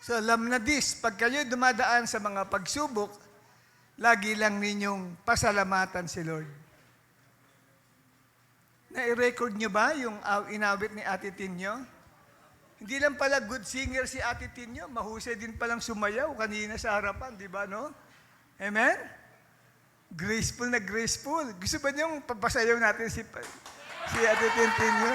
So, alam na this, pag kayo dumadaan sa mga pagsubok, lagi lang ninyong pasalamatan si Lord. Na-record nyo ba yung inawit ni Ate Tinyo? Hindi lang pala good singer si Ate Tinyo, mahusay din palang sumayaw kanina sa harapan, di ba, no? Amen? Graceful na graceful. Gusto ba niyong papasayaw natin si Ate Tinyo?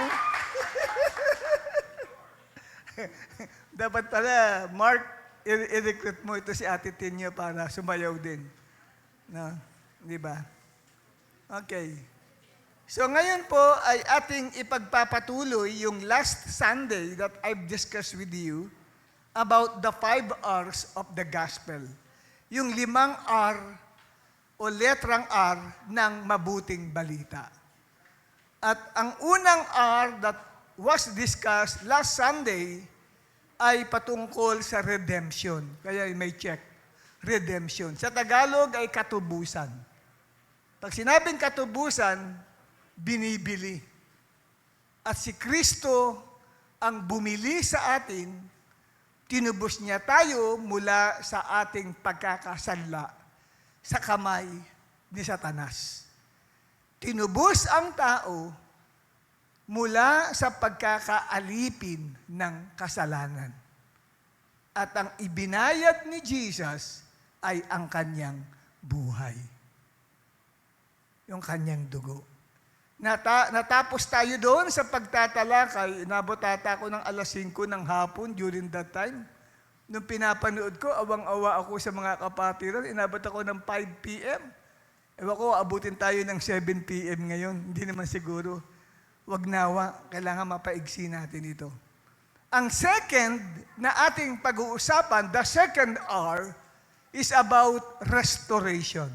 Dapat pala, Mark, i-recruit mo ito si Ate Tinyo para sumayaw din. No? Di ba? Okay. So ngayon po ay ating ipagpapatuloy yung last Sunday that I've discussed with you about the 5 R's of the Gospel. Yung 5 R o letrang R ng mabuting balita. At ang unang R that was discussed last Sunday ay patungkol sa redemption. Kaya may check. Redemption. Sa Tagalog ay katubusan. Pag sinabing katubusan, binibili. At si Kristo ang bumili sa atin, tinubos niya tayo mula sa ating pagkakasanla sa kamay ni Satanas. Tinubos ang tao mula sa pagkakaalipin ng kasalanan. At ang ibinayad ni Jesus ay ang kanyang buhay. Yung kanyang dugo. Natapos tayo doon sa pagtatalakay. Inabot ata ako ng 5:00 ng hapon during that time. Nung pinapanood ko, awang-awa ako sa mga kapatiran. Inabot ako ng 5 p.m. Ewan ko, abutin tayo ng 7 p.m. ngayon. Hindi naman siguro. Wag nawa, kailangan mapaigsi natin ito. Ang second na ating pag-uusapan, the second R, is about restoration.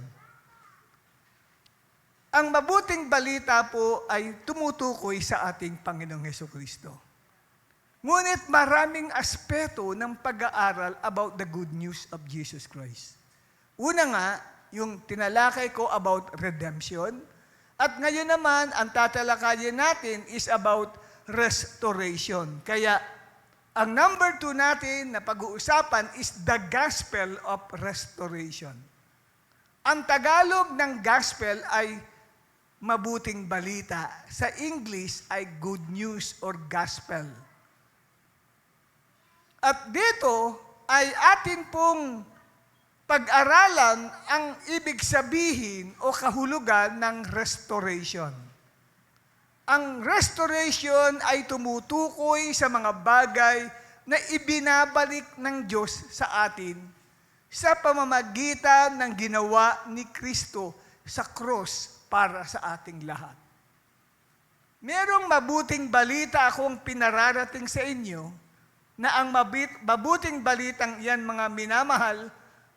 Ang mabuting balita po ay tumutukoy sa ating Panginoong Hesukristo. Ngunit maraming aspeto ng pag-aaral about the good news of Jesus Christ. Una nga, yung tinalakay ko about redemption. At ngayon naman, ang tatalakayin natin is about restoration. Kaya, ang number 2 natin na pag-uusapan is the gospel of restoration. Ang Tagalog ng gospel ay mabuting balita. Sa English ay good news or gospel. At dito ay atin pong pag-aralan ang ibig sabihin o kahulugan ng restoration. Ang restoration ay tumutukoy sa mga bagay na ibinabalik ng Diyos sa atin sa pamamagitan ng ginawa ni Kristo sa cross para sa ating lahat. Merong mabuting balita akong pinararating sa inyo na ang mabuting balitang iyan, mga minamahal,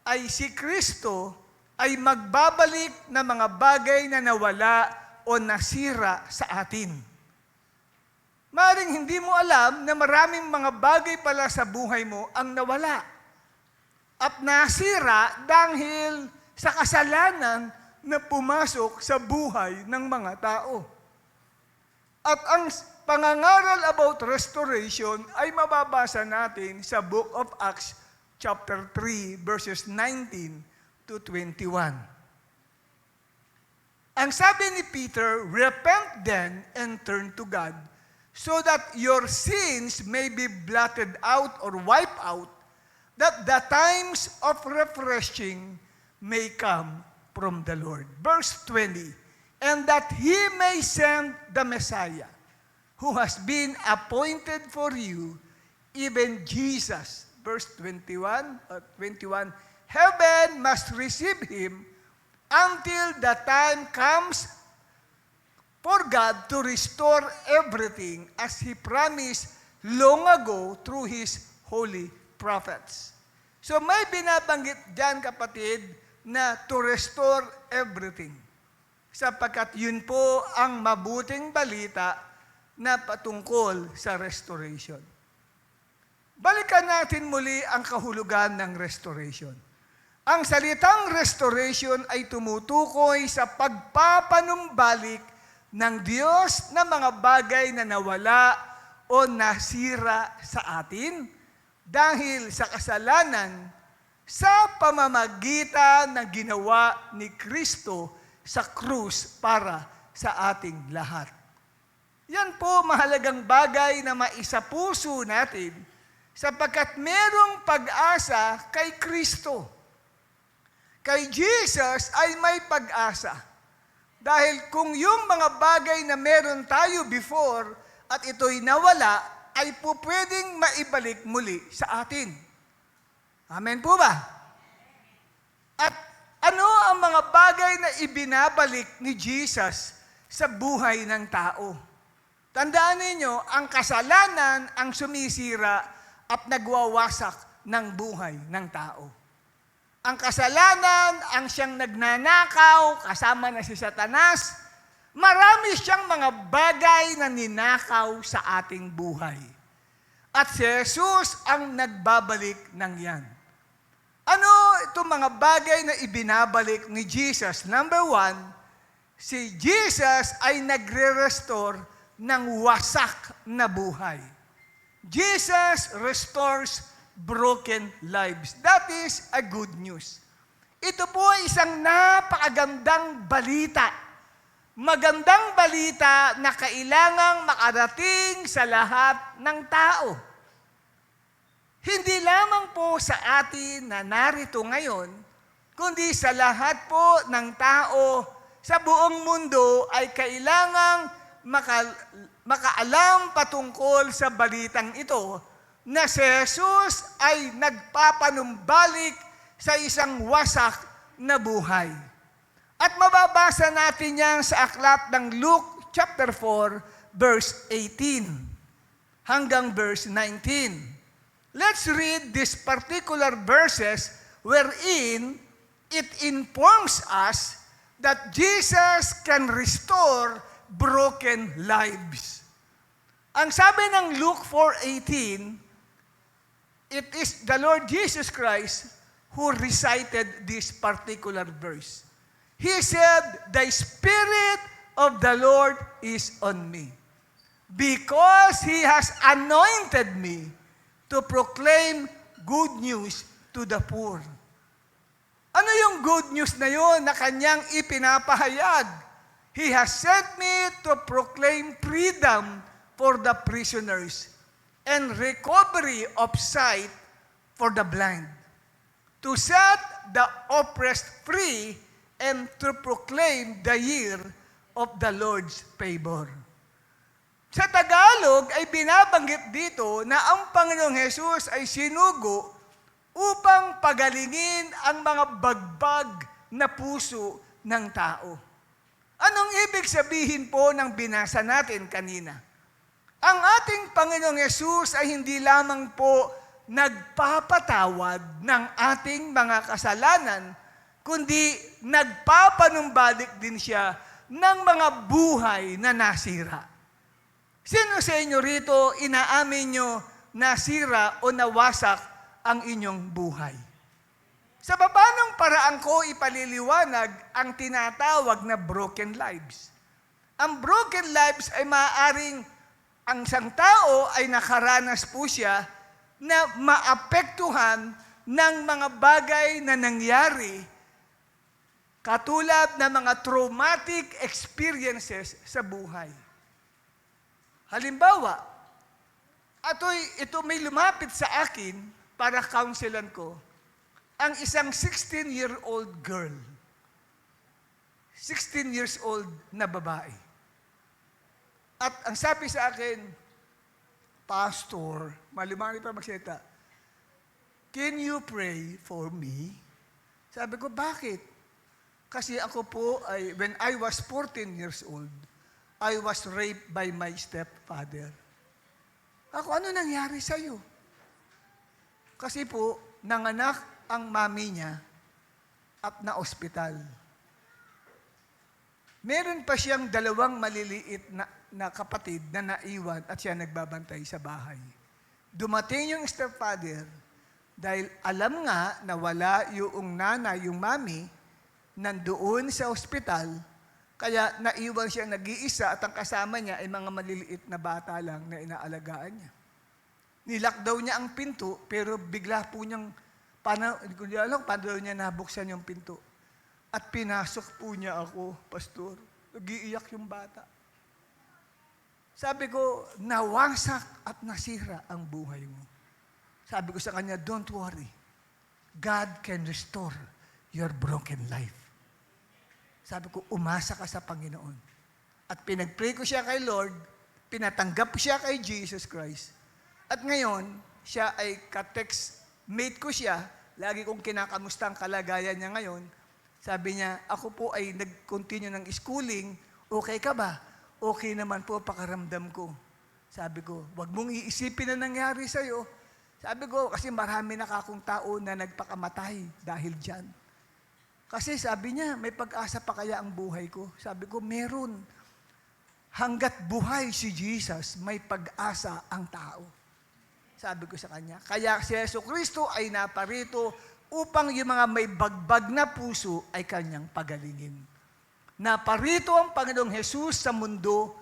ay si Kristo ay magbabalik ng mga bagay na nawala o nasira sa atin. Maring hindi mo alam na maraming mga bagay pala sa buhay mo ang nawala at nasira dahil sa kasalanan na pumasok sa buhay ng mga tao. At ang pangangaral about restoration ay mababasa natin sa Book of Acts chapter 3 verses 19 to 21. Ang sabi ni Peter, "Repent then and turn to God, so that your sins may be blotted out or wiped out, that the times of refreshing may come from the Lord." Verse 20, "And that He may send the Messiah, who has been appointed for you, even Jesus." Verse 21, "Heaven must receive Him until the time comes for God to restore everything as He promised long ago through His holy prophets." So may binabanggit dyan, kapatid, na to restore everything. Sapagkat yun po ang mabuting balita na patungkol sa restoration. Balikan natin muli ang kahulugan ng restoration. Ang salitang restoration ay tumutukoy sa pagpapanumbalik ng Diyos ng mga bagay na nawala o nasira sa atin dahil sa kasalanan sa pamamagitan ng ginawa ni Kristo sa krus para sa ating lahat. Yan po mahalagang bagay na maisapuso natin sapagkat merong pag-asa kay Kristo. Kay Jesus ay may pag-asa. Dahil kung yung mga bagay na meron tayo before at ito'y nawala, ay po pwedeng maibalik muli sa atin. Amen po ba? At ano ang mga bagay na ibinabalik ni Jesus sa buhay ng tao? Tandaan ninyo, ang kasalanan ang sumisira at nagwawasak ng buhay ng tao. Ang kasalanan ang siyang nagnanakaw, kasama na si Satanas. Marami siyang mga bagay na ninakaw sa ating buhay. At si Jesus ang nagbabalik ng yan. Ano itong mga bagay na ibinabalik ni Jesus? Number 1, si Jesus ay nagre-restore ng wasak na buhay. Jesus restores broken lives. That is a good news. Ito po ay isang napakagandang balita. Magandang balita na kailangang makarating sa lahat ng tao. Hindi lamang po sa atin na narito ngayon, kundi sa lahat po ng tao sa buong mundo ay kailangang makaalam patungkol sa balitang ito na si Jesus ay nagpapanumbalik sa isang wasak na buhay. At mababasa natin yan sa aklat ng Luke chapter 4, verse 18 hanggang verse 19. Let's read these particular verses wherein it informs us that Jesus can restore broken lives. Ang sabi ng Luke 4:18, it is the Lord Jesus Christ who recited this particular verse. He said, "The Spirit of the Lord is on me, because He has anointed me to proclaim good news to the poor." Ano yung good news na yun na kanyang ipinapahayag? He has sent me to proclaim freedom for the prisoners and recovery of sight for the blind, to set the oppressed free, and to proclaim the year of the Lord's favor. Sa Tagalog ay binabanggit dito na ang Panginoong Hesus ay sinugo upang pagalingin ang mga bagbag na puso ng tao. Anong ibig sabihin po ng binasa natin kanina? Ang ating Panginoong Hesus ay hindi lamang po nagpapatawad ng ating mga kasalanan, kundi nagpapanumbalik din siya ng mga buhay na nasira. Sino sa inyo rito inaamin nyo nasira o nawasak ang inyong buhay? Sa paanong paraan ko ipaliliwanag ang tinatawag na broken lives? Ang broken lives ay maaaring ang isang tao ay nakaranas po siya na maapektuhan ng mga bagay na nangyari katulad ng mga traumatic experiences sa buhay. Halimbawa, ito may lumapit sa akin para counselan ko, ang isang 16-year-old girl. 16 years old na babae. At ang sabi sa akin, "Pastor," malimani pa magsalita, "can you pray for me?" Sabi ko, "Bakit?" Kasi ako po ay, when I was 14 years old, I was raped by my stepfather. Ako, ano nangyari sa'yo? Kasi po, nanganak ang mami niya at na-ospital. Meron pa siyang 2 maliliit na kapatid na naiwan at siya nagbabantay sa bahay. Dumating yung stepfather dahil alam nga na wala yung nanay, yung mami, nandoon sa ospital, kaya naiwan siya nag-iisa at ang kasama niya ay mga maliliit na bata lang na inaalagaan niya. Nilock daw niya ang pinto, pero bigla po niyang, hindi ko alam, paano daw niya nabuksan yung pinto. At pinasok po niya ako, pastor. Nag-iiyak yung bata. Sabi ko, nawasak at nasira ang buhay mo. Sabi ko sa kanya, don't worry. God can restore your broken life. Sabi ko, umasa ka sa Panginoon. At pinag-pray ko siya kay Lord, pinatanggap ko siya kay Jesus Christ. At ngayon, siya ay ka-text mate ko siya, lagi kong kinakamusta ang kalagayan niya ngayon. Sabi niya, ako po ay nag-continue ng schooling, okay ka ba? Okay naman po pakaramdam ko. Sabi ko, wag mong iisipin na nangyari sa'yo. Sabi ko, kasi marami na akong tao na nagpakamatay dahil dyan. Kasi sabi niya, may pag-asa pa kaya ang buhay ko? Sabi ko, meron. Hanggat buhay si Jesus, may pag-asa ang tao. Sabi ko sa kanya. Kaya si Jesucristo ay naparito upang yung mga may bagbag na puso ay kanyang pagalingin. Naparito ang Panginoong Jesus sa mundo,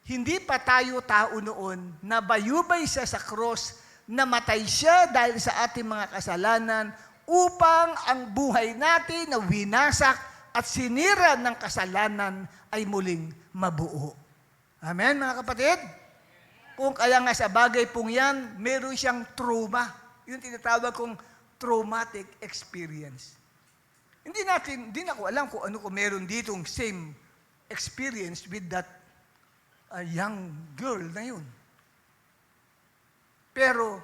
hindi pa tayo tao noon, nabayubay siya sa cross, namatay siya dahil sa ating mga kasalanan, upang ang buhay natin na winasak at sinira ng kasalanan ay muling mabuo. Amen, mga kapatid? Kung kaya nga sa bagay pong yan, meron siyang trauma. Yung tinatawag kong traumatic experience. Hindi na ko alam kung ano ko meron ditong same experience with that young girl na yun. Pero,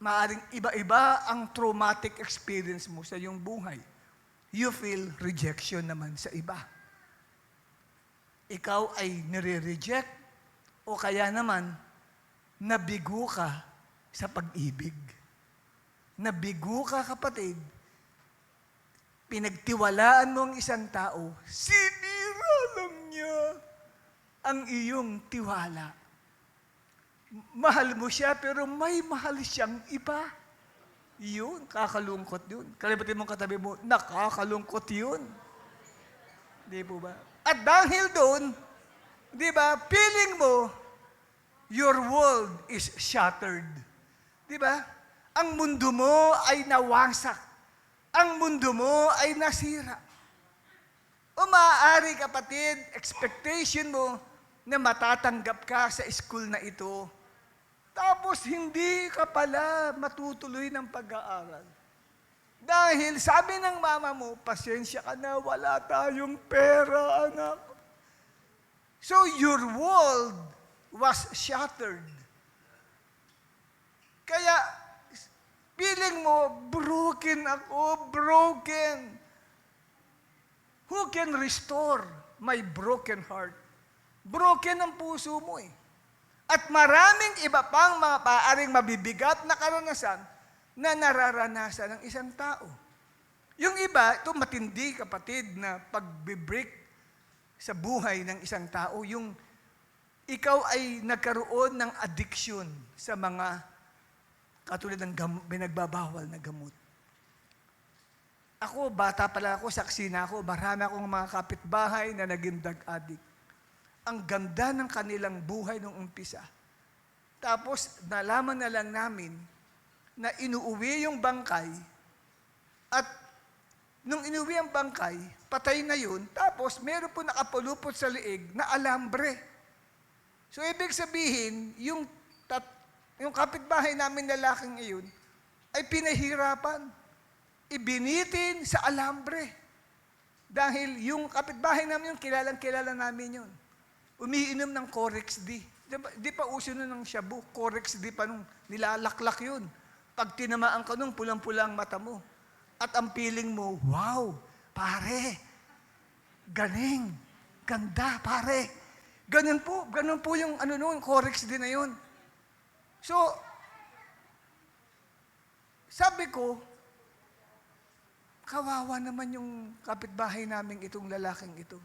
maaaring iba-iba ang traumatic experience mo sa iyong buhay. You feel rejection naman sa iba. Ikaw ay nire-reject o kaya naman, nabigo ka sa pag-ibig. Nabigo ka, kapatid. Pinagtiwalaan mo ang isang tao, sinira lang niya ang iyong tiwala. Mahal mo siya, pero may mahal siyang iba. Yun, kakalungkot yun. Kalimutin mong katabi mo, nakakalungkot yun. Di po ba? At dahil doon, di ba, feeling mo, your world is shattered. Di ba? Ang mundo mo ay nawasak. Ang mundo mo ay nasira. O maaari, kapatid, expectation mo na matatanggap ka sa school na ito. Tapos hindi ka pala matutuloy ng pag-aaral. Dahil sabi ng mama mo, pasensya ka na, wala tayong pera, anak. So your world was shattered. Kaya, feeling mo, broken ako, broken. Who can restore my broken heart? Broken ang puso mo eh. At maraming iba pang mga paaring mabibigat na karanasan na nararanasan ng isang tao. Yung iba, ito matindi, kapatid, na pag-break sa buhay ng isang tao, yung ikaw ay nagkaroon ng addiction sa mga katulad ng binagbabawal na gamot. Ako, bata pala ako, saksi na ako, marami akong mga kapitbahay na naging drug addict. Ang ganda ng kanilang buhay nung umpisa. Tapos, nalaman na lang namin na inuuwi yung bangkay at nung inuwi ang bangkay, patay na yun, tapos meron po nakapulupot sa liig na alambre. So, ibig sabihin, yung kapitbahay namin lalaking iyon ay pinahirapan. Ibinitin sa alambre. Dahil yung kapitbahay namin yung kilalang-kilala namin yun. Umiinom ng Corex D. Di pa uso nun ng shabu. Corex D pa nung nilalaklak yun. Pag tinamaan ka nung pulang-pulang mata mo. At ang feeling mo, wow, pare, galing, ganda, pare. Ganun po yung Corex D na yun. So, sabi ko, kawawa naman yung kapitbahay namin itong lalaking ito.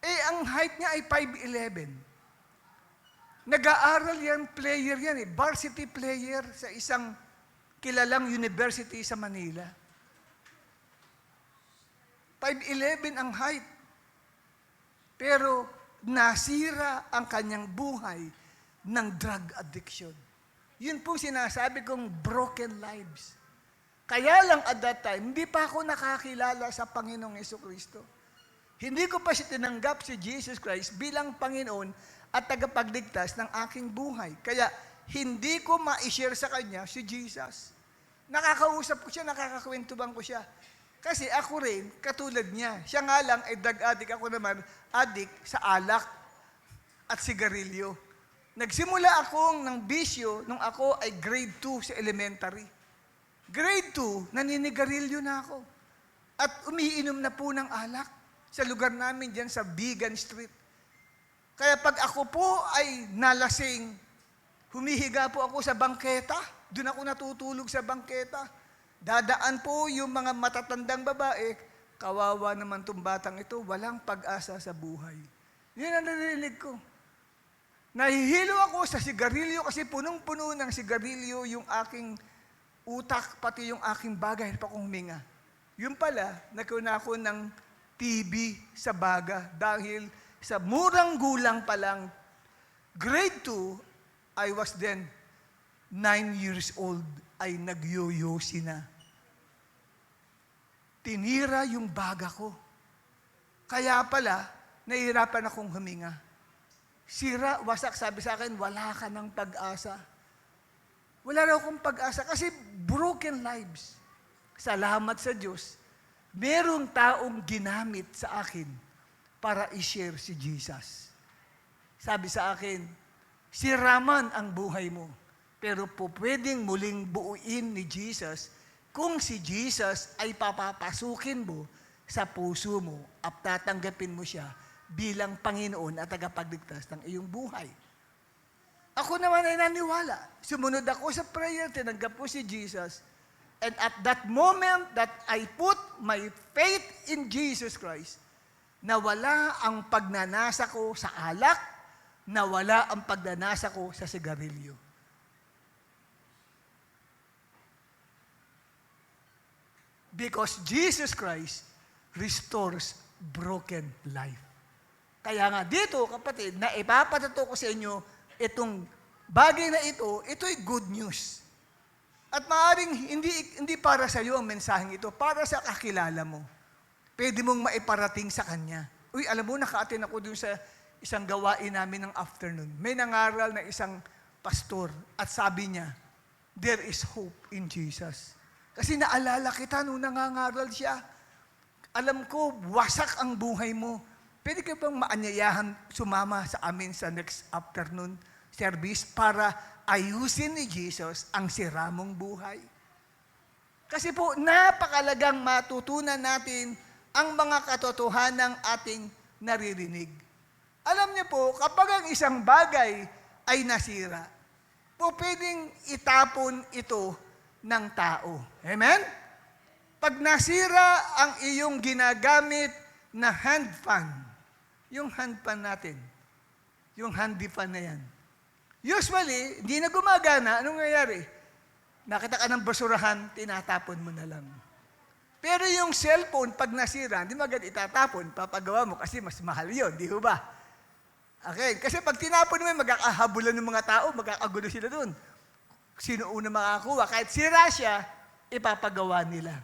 Ang height niya ay 5'11". Nag-aaral yan, player yan varsity player sa isang kilalang university sa Manila. 5'11" ang height. Pero nasira ang kanyang buhay ng drug addiction. Yun pong sinasabi kong broken lives. Kaya lang at that time, hindi pa ako nakakilala sa Panginoong Jesucristo. Hindi ko pa siya tinanggap si Jesus Christ bilang Panginoon at tagapagligtas ng aking buhay. Kaya hindi ko ma-share sa Kanya si Jesus. Nakakausap ko siya, nakakakwentuhan ko siya. Kasi ako rin, katulad niya. Siya nga lang ay drug addict, ako naman addict sa alak at sigarilyo. Nagsimula akong ng bisyo nung ako ay grade 2 sa elementary. Grade 2, naninigarilyo na ako. At umiinom na po ng alak sa lugar namin dyan sa Bigan Street. Kaya pag ako po ay nalasing, humihiga po ako sa bangketa. Doon ako natutulog sa bangketa. Dadaan po yung mga matatandang babae, kawawa naman itong batang ito, walang pag-asa sa buhay. Yun ang narinig ko. Nahihilo ako sa sigarilyo kasi punong-puno ng sigarilyo yung aking utak, pati yung aking bagay pa kong huminga. Yun pala, nagkaroon ako ng TB sa baga dahil sa murang gulang pa lang, grade 2, I was then 9 years old, ay nagyoyosi na. Tinira yung baga ko. Kaya pala, nahihirapan akong huminga. Sira, wasak, sabi sa akin, wala ka ng pag-asa. Wala raw akong pag-asa kasi broken lives. Salamat sa Diyos. Merong taong ginamit sa akin para i-share si Jesus. Sabi sa akin, siraman ang buhay mo, pero po pwedeng muling buuin ni Jesus kung si Jesus ay papapasukin mo sa puso mo at tatanggapin mo siya bilang Panginoon at tagapagligtas ng iyong buhay. Ako naman ay naniwala. Sumunod ako sa prayer, tinanggap ko si Jesus. And at that moment that I put my faith in Jesus Christ, nawala ang pagnanasa ko sa alak, nawala ang pagnanasa ko sa sigarilyo. Because Jesus Christ restores broken life. Kaya nga dito, kapatid, na ipapatato ko sa inyo itong bagay na ito'y good news. At maaaring hindi para sa iyo ang mensaheng ito, para sa kakilala mo. Pwede mong maiparating sa kanya. Uy, alam mo, naka-attend ako dun sa isang gawain namin ng afternoon. May nangaral na isang pastor at sabi niya, there is hope in Jesus. Kasi naalala kita nung nangangaral siya. Alam ko, wasak ang buhay mo. Pwede ka bang maanyayahan sumama sa amin sa next afternoon service para ayusin ni Jesus ang sira mong buhay? Kasi po, napakalagang matutunan natin ang mga katotohanang ating naririnig. Alam niyo po, kapag ang isang bagay ay nasira, po pwedeng itapon ito ng tao. Amen? Pag nasira ang iyong ginagamit na hand fan, yung hand fan natin, yung handy fan na yan, usually, hindi na gumagana, anong nangyayari? Nakita ka ng basurahan, tinatapon mo na lang. Pero yung cellphone, pag nasira, hindi mo agad itatapon, papagawa mo kasi mas mahal yun, di ba? Okay, kasi pag tinapon mo, magkakahabulan ng mga tao, magkakagulo sila dun. Sino una makakuha? Kahit sira siya, ipapagawa nila.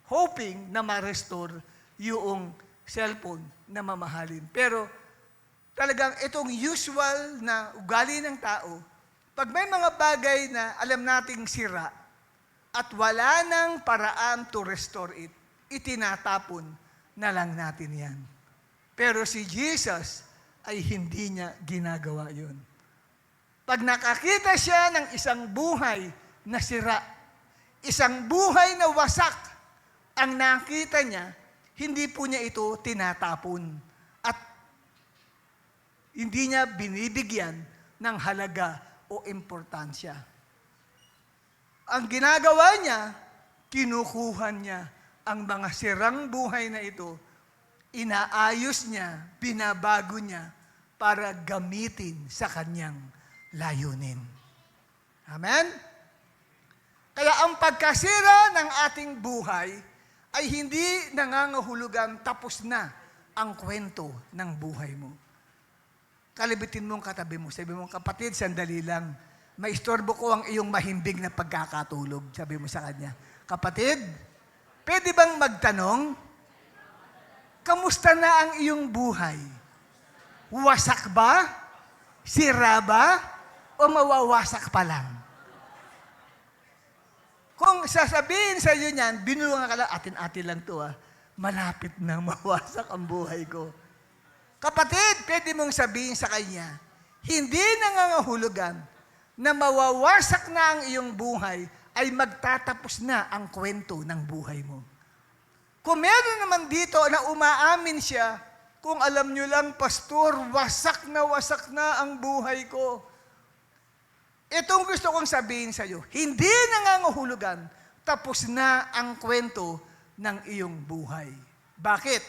Hoping na ma-restore yung cellphone na mamahalin. Pero talagang itong usual na ugali ng tao, pag may mga bagay na alam nating sira at wala nang paraan to restore it, itinatapon na lang natin yan. Pero si Jesus ay hindi niya ginagawa yun. Pag nakakita siya ng isang buhay na sira, isang buhay na wasak, ang nakita niya, hindi po niya ito tinatapon at hindi niya binibigyan ng halaga o importansya. Ang ginagawa niya, kinukuha niya ang mga sirang buhay na ito, inaayos niya, binabago niya para gamitin sa kanyang layunin. Amen? Kaya ang pagkasira ng ating buhay ay hindi nangangahulugang tapos na ang kwento ng buhay mo. Kalibitin mong katabi mo. Sabi mo, kapatid, sandali lang. maistorbo ko ang iyong mahimbing na pagkakatulog. Sabi mo sa kanya, kapatid, pwede bang magtanong? Kamusta na ang iyong buhay? Wasak ba? Sira ba? O mawawasak pa lang? Kung sasabihin sa iyo niyan, binulungan ka lang, atin-atin lang to malapit na mawasak ang buhay ko. Kapatid, pwede mong sabihin sa kanya, hindi nangangahulugan na mawawasak na ang iyong buhay ay magtatapos na ang kwento ng buhay mo. Kung meron naman dito na umaamin siya, kung alam nyo lang, Pastor, wasak na ang buhay ko. Itong gusto kong sabihin sa iyo, hindi nangangahulugan, tapos na ang kwento ng iyong buhay. Bakit?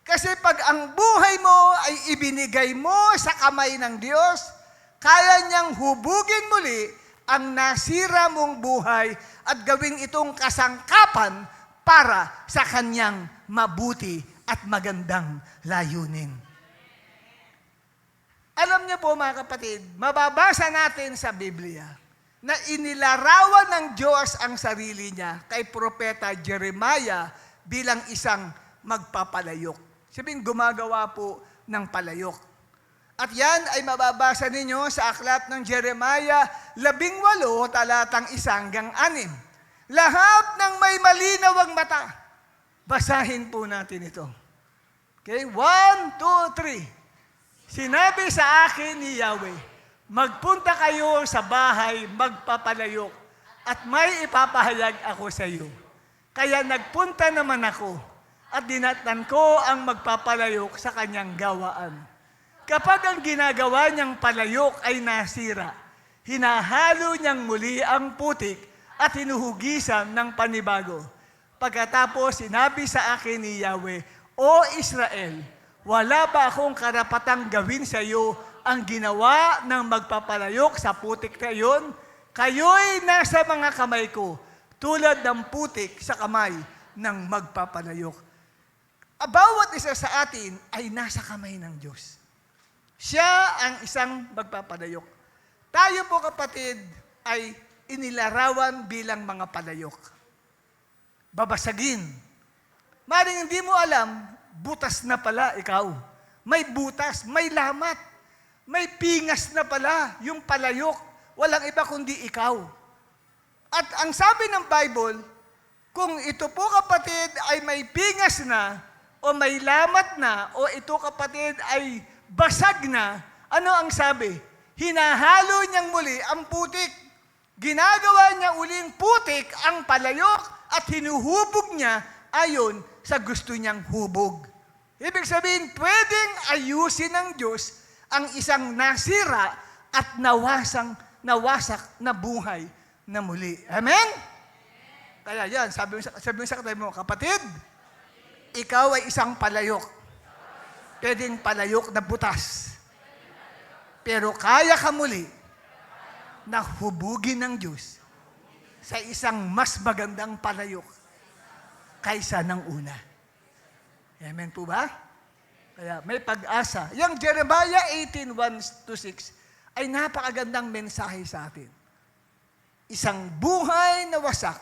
Kasi pag ang buhay mo ay ibinigay mo sa kamay ng Diyos, kaya niyang hubugin muli ang nasira mong buhay at gawing itong kasangkapan para sa kanyang mabuti at magandang layunin. Alam niyo po mga kapatid, mababasa natin sa Biblia na inilarawan ng Diyos ang sarili niya kay Propeta Jeremiah bilang isang magpapalayok. Sabihin, gumagawa po ng palayok. At yan ay mababasa ninyo sa aklat ng Jeremiah 18, talatang 1-6. Lahat ng may malinaw ang mata. Basahin po natin ito. Okay, 1, 2, 3. Sinabi sa akin ni Yahweh, magpunta kayo sa bahay magpapalayok at may ipapahayag ako sa iyo. Kaya nagpunta naman ako at dinatnan ko ang magpapalayok sa kanyang gawaan. Kapag ang ginagawa niyang palayok ay nasira, hinahalo niyang muli ang putik at hinuhugisan ng panibago. Pagkatapos sinabi sa akin ni Yahweh, O Israel, wala ba akong karapatang gawin sa iyo ang ginawa ng magpapalayok sa putik na iyon? Kayo'y nasa mga kamay ko, tulad ng putik sa kamay ng magpapalayok. Bawat isa sa atin ay nasa kamay ng Diyos. Siya ang isang magpapalayok. Tayo po kapatid ay inilarawan bilang mga palayok. Babasagin. Maring hindi mo alam, butas na pala ikaw. May butas, may lamat, may pingas na pala yung palayok. Walang iba kundi ikaw. At ang sabi ng Bible, kung ito po kapatid ay may pingas na, o may lamat na, o ito kapatid ay basag na, ano ang sabi? Hinahalo niyang muli ang putik. Ginagawa niya uling putik ang palayok at hinuhubog niya ayon sa gusto niyang hubog. Ibig sabihin, pwedeng ayusin ng Diyos ang isang nasira at nawasak na buhay na muli. Amen? Kaya yan, sabi mo sa katabi mo, kapatid, ikaw ay isang palayok. Pwedeng palayok na butas. Pero kaya ka muli na hubugin ng Diyos sa isang mas magandang palayok kaysa ng una. Amen po ba? Kaya may pag-asa. Yung Jeremiah 18:1-6 ay napakagandang mensahe sa atin. Isang buhay na wasak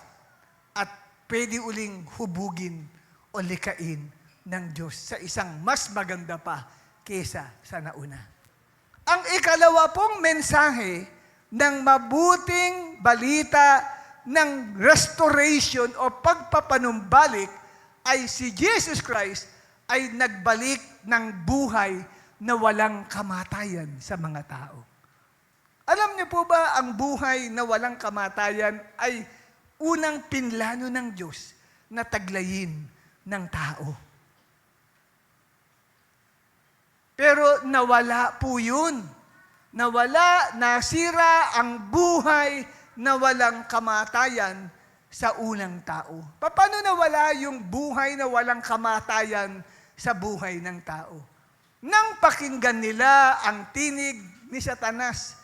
at pwede uling hubugin o likain ng Diyos sa isang mas maganda pa kesa sa nauna. Ang ikalawa pong mensahe ng mabuting balita ng restoration o pagpapanumbalik ay si Jesus Christ ay nagbalik ng buhay na walang kamatayan sa mga tao. Alam niyo po ba, ang buhay na walang kamatayan ay unang pinlano ng Diyos na taglayin ng tao. Pero nawala po yun. Nawala, nasira ang buhay na walang kamatayan sa unang tao. Paano nawala yung buhay na walang kamatayan sa buhay ng tao? Nang pakinggan nila ang tinig ni Satanas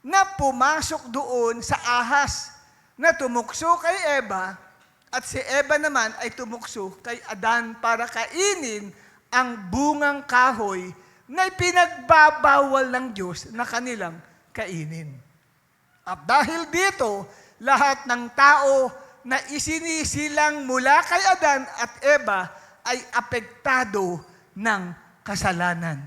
na pumasok doon sa ahas na tumukso kay Eva at si Eva naman ay tumukso kay Adan para kainin ang bungang kahoy na pinagbabawal ng Diyos na kanilang kainin. At dahil dito, lahat ng tao na isinisilang mula kay Adan at Eva ay apektado ng kasalanan.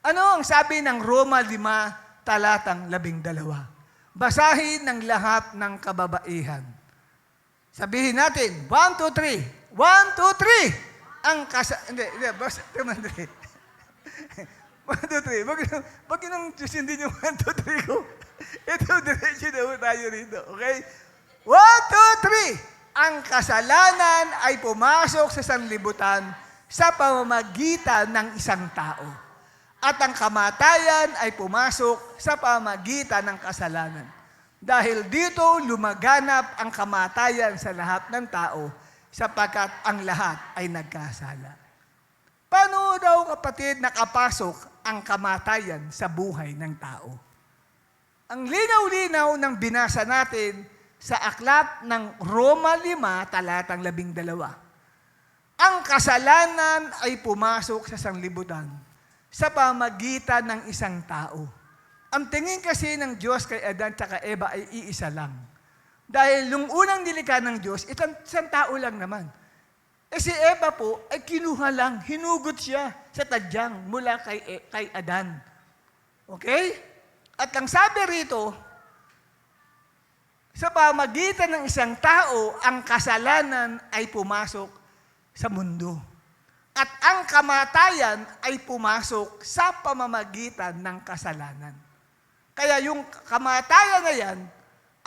Ano ang sabi ng Roma 5, talatang 12? Basahin ng lahat ng kababaihan. Sabihin natin, 1, 2, 3. 1, 2, 3. Ang hindi, basta, 1, 2, 3. Wag nang susundin yung 1, 2, 3 ko. Ito, diretso na tayo rito. Okay? 1, 2, 3. Ang kasalanan ay pumasok sa sanlibutan sa pamamagitan ng isang tao. At ang kamatayan ay pumasok sa pamamagitan ng kasalanan. Dahil dito, lumaganap ang kamatayan sa lahat ng tao sapagkat ang lahat ay nagkasala. Paano daw, kapatid, nakapasok ang kamatayan sa buhay ng tao? Ang linaw-linaw ng binasa natin sa aklat ng Roma 5, talatang 12. Ang kasalanan ay pumasok sa sanlibutan sa pamagitan ng isang tao. Ang tingin kasi ng Diyos kay Adan at Eva ay iisa lang. Dahil nung unang nilikha ng Diyos, isang tao lang naman. Si Eva po ay kinuha lang, hinugot siya sa tadyang mula kay Adan. Okay? At ang sabi rito, sa pamagitan ng isang tao, ang kasalanan ay pumasok sa mundo. At ang kamatayan ay pumasok sa pamamagitan ng kasalanan. Kaya yung kamatayan na yan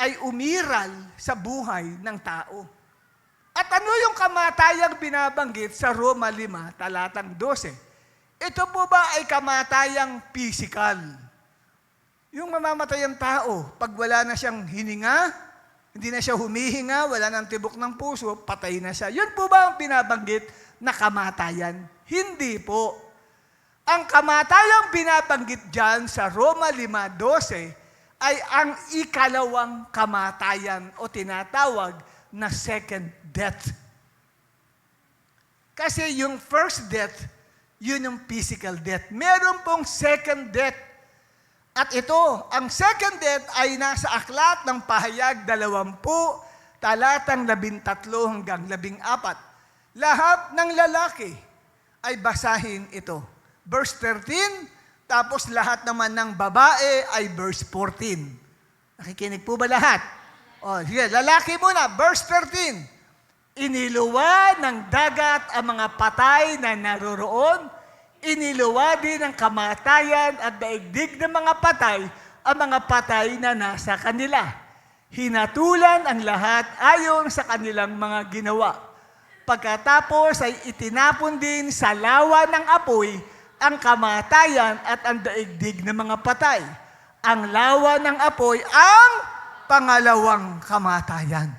ay umiral sa buhay ng tao. At ano yung kamatayang binabanggit sa Roma 5, talatang 12? Ito po ba ay kamatayang physical? Yung mamamatay ang tao, pag wala na siyang hininga, hindi na siya humihinga, wala nang tibok ng puso, patay na siya. Yun po ba ang binabanggit na kamatayan? Hindi po. Ang kamatayang binabanggit dyan sa Roma 5:12 ay ang ikalawang kamatayan o tinatawag na second death. Kasi yung first death, yun yung physical death. Meron pong second death. At ito, ang second death ay nasa aklat ng Pahayag 20, talatang 13 hanggang 14. Lahat ng lalaki ay basahin ito. Verse 13, tapos lahat naman ng babae ay verse 14. Nakikinig po ba lahat? O, sige, lalaki muna, verse 13. Iniluwa ng dagat ang mga patay na naroroon. Iniluwa din ng kamatayan at daigdig ng mga patay ang mga patay na nasa kanila. Hinatulan ang lahat ayon sa kanilang mga ginawa. Pagkatapos ay itinapon din sa lawa ng apoy ang kamatayan at ang daigdig ng mga patay. Ang lawa ng apoy ang pangalawang kamatayan.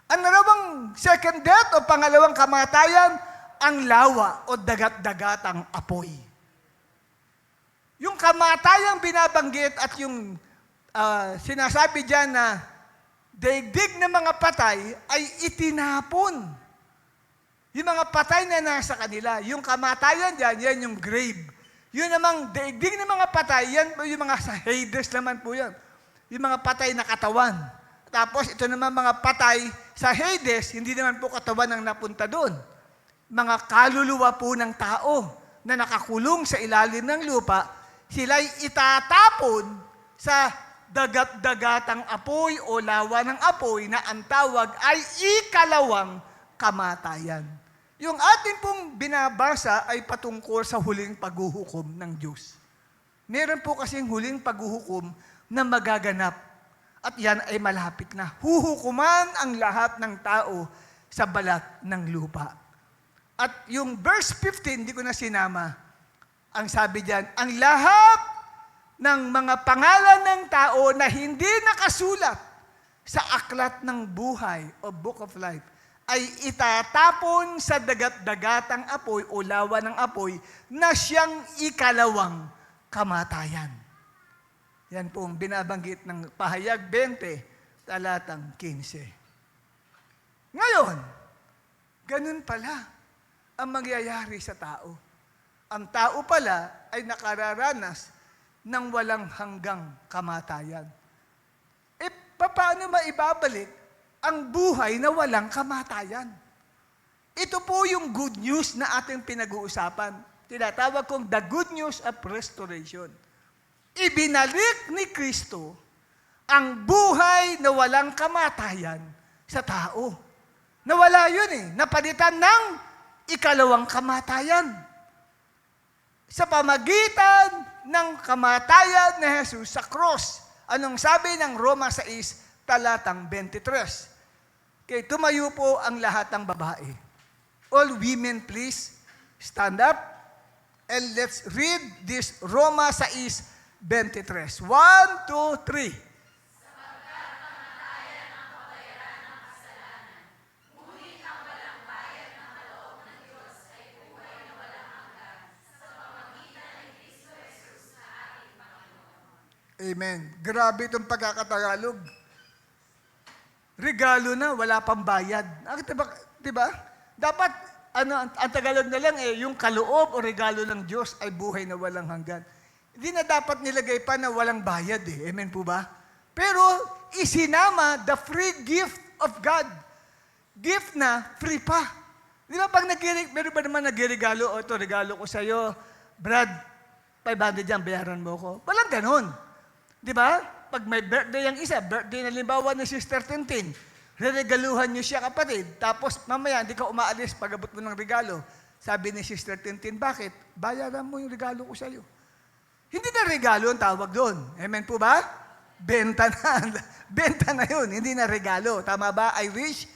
Ano na bang second death o pangalawang kamatayan? Ang lawa o dagat-dagatang apoy. Yung kamatayang binabanggit at yung sinasabi dyan na daigdig ng mga patay ay itinapon. Yung mga patay na nasa kanila, yung kamatayan dyan, yan yung grave. Yun namang daigdig ng mga patay, yan yung mga sa Hades naman po yan. Yung mga patay na katawan. Tapos ito naman mga patay sa Hades, hindi naman po katawan ang napunta doon. Mga kaluluwa po ng tao na nakakulong sa ilalim ng lupa, sila'y itatapon sa dagat-dagatang apoy o lawa ng apoy na ang tawag ay ikalawang kamatayan. Yung ating pong binabasa ay patungkol sa huling paghuhukom ng Diyos. Meron po kasing huling paghuhukom na magaganap at yan ay malapit na. Huhukuman ang lahat ng tao sa balat ng lupa. At yung verse 15, hindi ko na sinama. Ang sabi diyan, ang lahat ng mga pangalan ng tao na hindi nakasulat sa aklat ng buhay o Book of Life ay itatapon sa dagat-dagatang apoy o lawa ng apoy na siyang ikalawang kamatayan. Yan po ang binabanggit ng Pahayag 20, talatang 15. Ngayon, ganun pala ang mangyayari sa tao. Ang tao pala ay nakararanas ng walang hanggang kamatayan. paano maibabalik ang buhay na walang kamatayan. Ito po yung good news na ating pinag-uusapan. Tinatawag kong the good news of restoration. Ibinalik ni Kristo ang buhay na walang kamatayan sa tao. Nawala yun napalitan ng ikalawang kamatayan. Sa pamagitan ng kamatayan ni Jesus sa cross. Anong sabi ng Roma 6, talatang 23? Okay, tumayo po ang lahat ng babae. All women, please stand up and let's read this Roma 6:23. 1, 2, 3. Amen. Grabe itong pagkakatagalog. Regalo na, wala pang bayad. Diba? Dapat, ang Tagalog na lang yung kaloob o regalo ng Diyos ay buhay na walang hanggan. Hindi na dapat nilagay pa na walang bayad Amen po ba? Pero, isinama the free gift of God. Gift na, free pa. Di ba pag meron ba naman nagregalo, ito, regalo ko sa'yo, Brad, 500 yan, bayaran mo ko. Walang ganon. Di ba? Pag may birthday ang isa, birthday na limbawa ni Sister Tintin, reregaluhan niyo siya kapatid, tapos mamaya hindi ka umaalis pag-abot mo ng regalo. Sabi ni Sister Tintin, bakit? Bayaran mo yung regalo ko sa iyo. Hindi na regalo ang tawag doon. Amen po ba? Benta na. Benta na yun, hindi na regalo. Tama ba, Irish?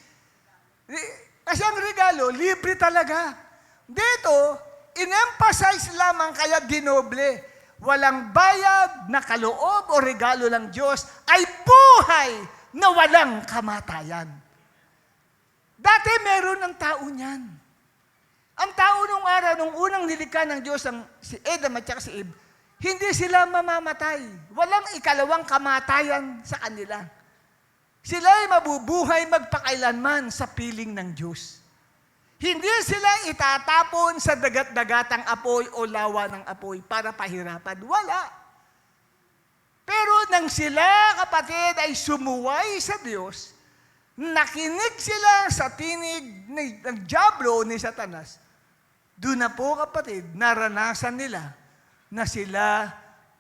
Kasi ang regalo, libre talaga. Dito, in-emphasize lamang kaya ginoble. Walang bayad na kaloob o regalo ng Diyos ay buhay na walang kamatayan. Dati meron ng tao niyan. Ang tao nung araw, nung unang nilikha ng Diyos, si Adam at saka si Eve, hindi sila mamamatay. Walang ikalawang kamatayan sa kanila. Sila ay mabubuhay magpakailanman sa piling ng Diyos. Hindi sila itatapon sa dagat-dagatang apoy o lawa ng apoy para pahirapan. Wala. Pero nang sila, kapatid, ay sumuway sa Diyos, nakinig sila sa tinig ng Diablo ni Satanas, doon na po, kapatid, naranasan nila na sila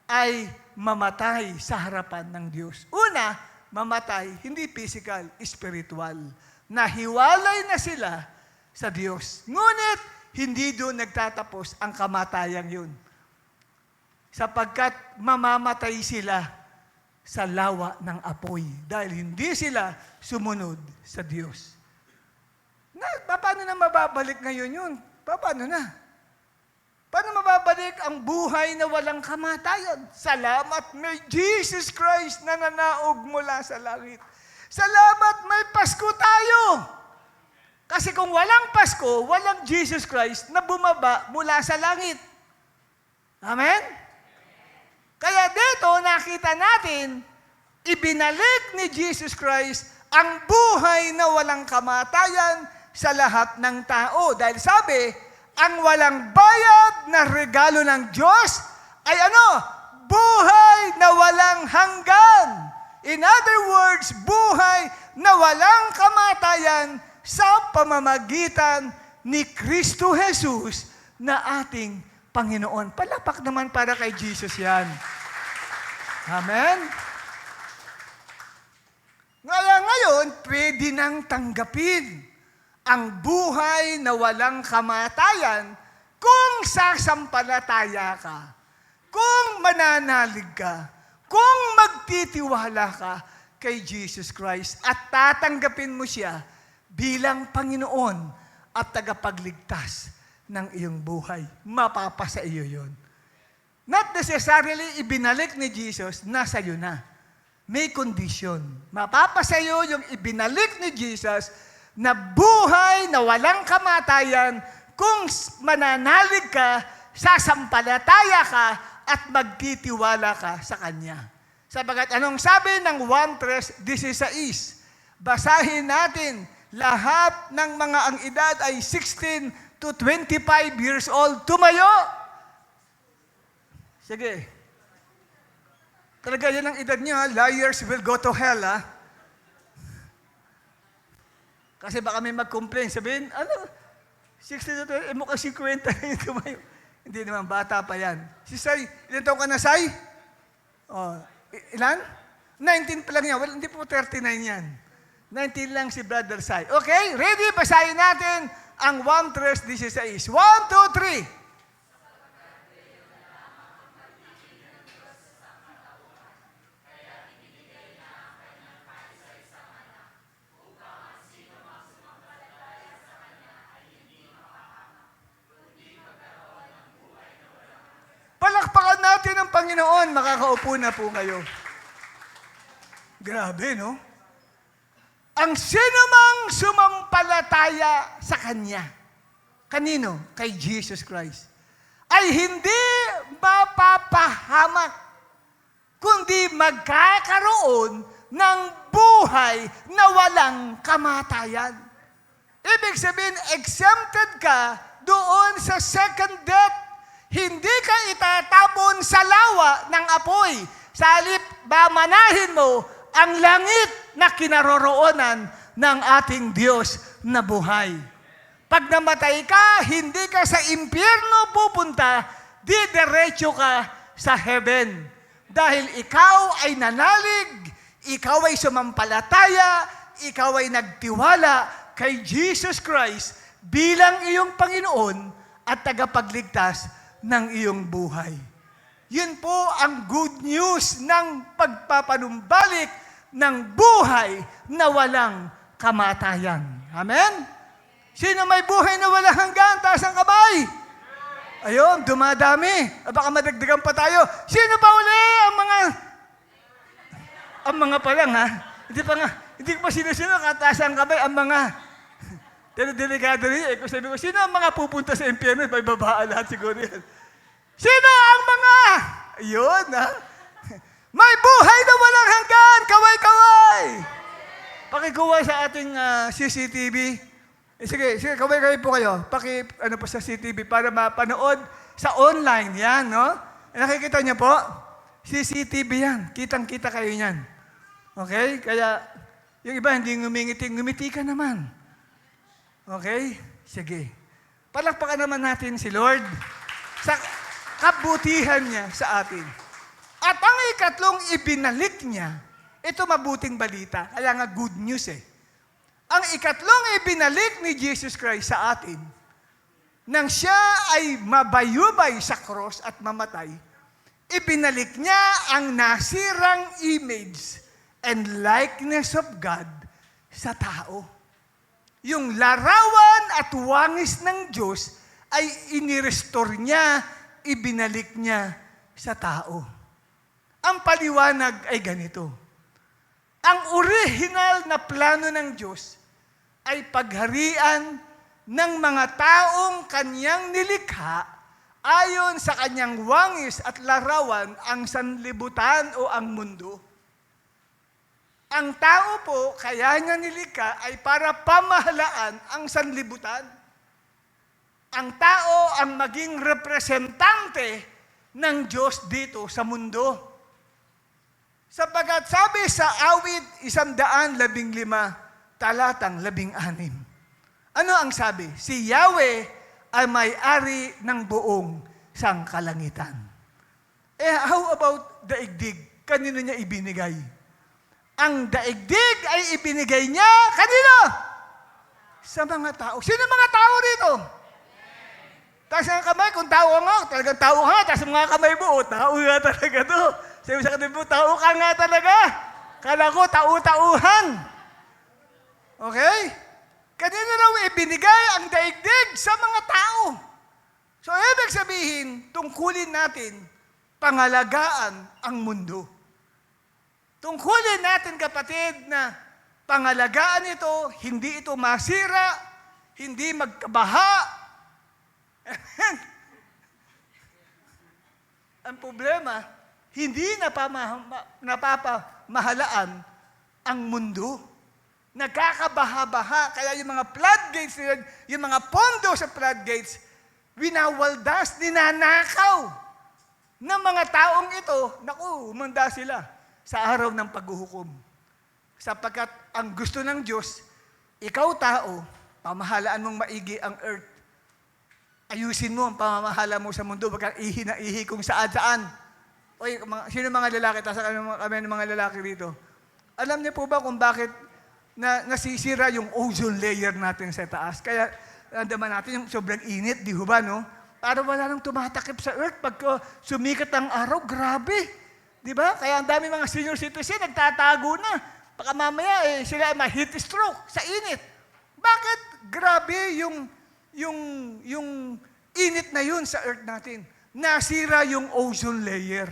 ay mamatay sa harapan ng Diyos. Una, mamatay, hindi physical, spiritual. Nahiwalay na sila sa Diyos. Ngunit, hindi doon nagtatapos ang kamatayang yun. Sapagkat mamamatay sila sa lawa ng apoy dahil hindi sila sumunod sa Diyos. Paano na mababalik ngayon yun? Paano na? Paano mababalik ang buhay na walang kamatayan? Salamat, may Jesus Christ na nanaog mula sa langit. Salamat, may Pasko tayo. Kasi kung walang Pasko, walang Jesus Christ na bumaba mula sa langit. Amen? Kaya dito, nakita natin, ibinalik ni Jesus Christ ang buhay na walang kamatayan sa lahat ng tao. Dahil sabi, ang walang bayad na regalo ng Diyos ay buhay na walang hanggan. In other words, buhay na walang kamatayan sa pamamagitan ni Kristo Jesus na ating Panginoon. Palapak naman para kay Jesus yan. Amen? Ngayon, pwede nang tanggapin ang buhay na walang kamatayan kung sasampalataya ka, kung mananalig ka, kung magtitiwala ka kay Jesus Christ at tatanggapin mo siya bilang Panginoon at tagapagligtas ng iyong buhay. Mapapasa iyo yun. Not necessarily ibinalik ni Jesus, nasa iyo na. May condition. Mapapasa iyo yung ibinalik ni Jesus na buhay na walang kamatayan kung mananalig ka, sasampalataya ka, at magtitiwala ka sa Kanya. Sabagat anong sabi ng 1:16? Basahin natin. Lahat ng mga ang edad ay 16 to 25 years old. Tumayo! Sige. Talaga yan ang edad niyo, liars will go to hell, Kasi baka may mag-complain, sabihin, ano, 60 to 20, mukhang 50 na yung tumayo. Hindi naman, bata pa yan. Si Sai, ilan taon ka na, Sai? Oh, ilan? 19 pa lang yan. Well, hindi po 39 yan. 19 lang si Brother Sai. Okay, ready? Basahin natin ang 1:3:16. 1, 2, 3. Palakpakan natin ang Panginoon. Makakaupo na po kayo. Grabe, no? Ang sinumang sumampalataya sa Kanya, kanino? Kay Jesus Christ, ay hindi mapapahamak, kundi magkakaroon ng buhay na walang kamatayan. Ibig sabihin, exempted ka doon sa second death. Hindi ka itatapon sa lawa ng apoy. Sa halip, manahin mo ang langit na kinaroroonan ng ating Diyos na buhay. Pag namatay ka, hindi ka sa impyerno pupunta, didiretso ka sa heaven. Dahil ikaw ay nanalig, ikaw ay sumampalataya, ikaw ay nagtiwala kay Jesus Christ bilang iyong Panginoon at tagapagligtas ng iyong buhay. Yun po ang good news ng pagpapanumbalik ng buhay na walang kamatayan. Amen? Sino may buhay na walang hanggan? Taas ang kamay. Ayun, dumadami. Baka madagdagan pa tayo. Sino pa uli ang mga pa lang, ha? Hindi ko pa sino-sino kataas ang kamay, ang mga. Pero delikado rin. Kung sabi ko, sino ang mga pupunta sa impyerno? May babaan lahat siguro yan. Sino ang mga? Ayun, ha? May buhay na walang hanggan. Kaway-kaway. Pakikuha sa ating CCTV. Sige, kaway-kaway po kayo. Ano po sa CCTV para mapanood sa online. Yan, no? Nakikita niyo po? CCTV yan. Kitang-kita kayo yan. Okay? Kaya, yung iba hindi ngumiti ka naman. Okay? Sige. Palakpakan naman natin si Lord sa kabutihan niya sa atin. At ang ikatlong ibinalik niya, ito mabuting balita, kaya nga good news eh. Ang ikatlong ibinalik ni Jesus Christ sa atin, nang siya ay mabayubay sa cross at mamatay, ibinalik niya ang nasirang image and likeness of God sa tao. Yung larawan at wangis ng Diyos ay inirestore niya, ibinalik niya sa tao. Ang paliwanag ay ganito. Ang original na plano ng Diyos ay pagharian ng mga taong kanyang nilikha ayon sa kanyang wangis at larawan ang sanlibutan o ang mundo. Ang tao po, kaya niya nilikha ay para pamahalaan ang sanlibutan. Ang tao ang maging representante ng Diyos dito sa mundo. Sapagkat sabi sa awit 115, talatang 16. Ano ang sabi? Si Yahweh ay may-ari ng buong sangkalangitan. How about daigdig? Kanino niya ibinigay? Ang daigdig ay ibinigay niya, kanino? Sa mga tao. Sino mga tao rito? Taas ang kamay, kung tao nga, talagang tao ka, taas mga kamay mo, tao nga talaga to. Sabi sa kanila po, tao ka nga talaga. Kala ko, tao-tauhan. Okay? Kanino raw ibinigay ang daigdig sa mga tao? So, ibig sabihin, tungkulin natin, pangalagaan ang mundo. Tungkulin natin, kapatid, na pangalagaan ito, hindi ito masira, hindi magkabaha. Ang problema, hindi napapamahalaan ang mundo. Nagkakabaha-baha. Kaya yung mga floodgates, yung mga pondo sa floodgates, winawaldas, ninanakaw ng mga taong ito. Naku, umanda sila sa araw ng paghuhukom. Sapagkat ang gusto ng Diyos, Ikaw tao, pamahalaan mong maigi ang earth. Ayusin mo ang pamamahala mo sa mundo, wag kang ihi na ihi kung saan-saan. Oy, sino mga lalaki? Tasa kami ng mga lalaki rito. Alam niyo po ba kung bakit nasisira yung ozone layer natin sa taas? Kaya, andaman natin yung sobrang init, di ba, no? Para wala nang tumatakip sa earth. Pag sumikat ang araw, grabe. Di ba? Kaya ang dami mga senior citizen, nagtatago na. Baka mamaya, sila ay ma-heat stroke sa init. Bakit? Grabe yung init na yun sa earth natin. Nasira yung ozone layer.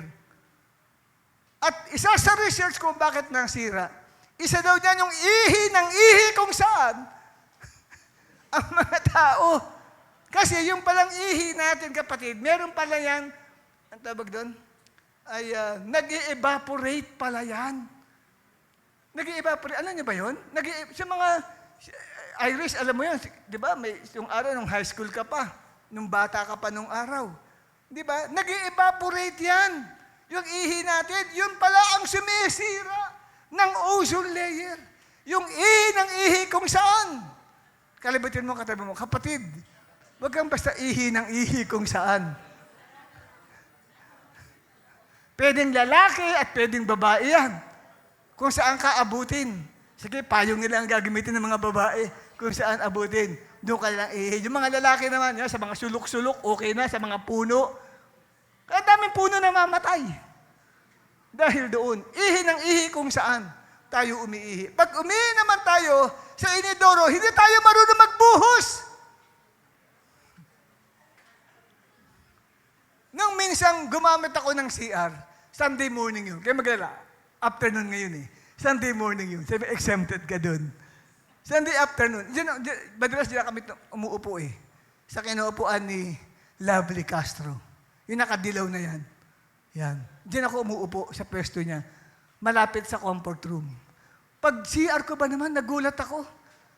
At isa sa research kung bakit nasira, isa daw dyan yung ihi ng ihi kung saan ang mga tao. Kasi yung palang ihi natin, kapatid, meron pala yan, ang tawag doon, ay nag-evaporate pala yan. Nag-evaporate, alam niyo ba yun? Sa mga, Iris, alam mo yun, di ba? Yung araw, nung high school ka pa, nung bata ka pa nung araw. Di ba? Nag-evaporate yan. Yung ihi natin, yun pala ang sumisira ng ozone layer. Yung ihi ng ihi kung saan. Kalibutin mo, katabi mo, kapatid, huwag kang basta ihi ng ihi kung saan. Pwedeng lalaki at pwedeng babae yan. Kung saan ka abutin. Sige, payong nila ang gagamitin ng mga babae. Kung saan abutin. Doon ka lang ihi. Yung mga lalaki naman, sa mga sulok-sulok, okay na. Sa mga puno. Kaya daming puno na mamatay. Dahil doon, ihi ng ihi kung saan tayo umiihi. Pag umihi naman tayo sa inidoro, hindi tayo marunong magbuhos. Nung minsang gumamit ako ng CR, Sunday morning yun. Kaya maglala, afternoon ngayon eh. Sunday morning yun. Sabi, exempted ka dun. Sunday afternoon. Madalas dyan kami umuupo eh. Sa kinuupuan ni Lovely Castro. Yung nakadilaw na yan. Yan. Diyan ako umuupo sa pwesto niya. Malapit sa comfort room. Pag CR ko ba naman, nagulat ako.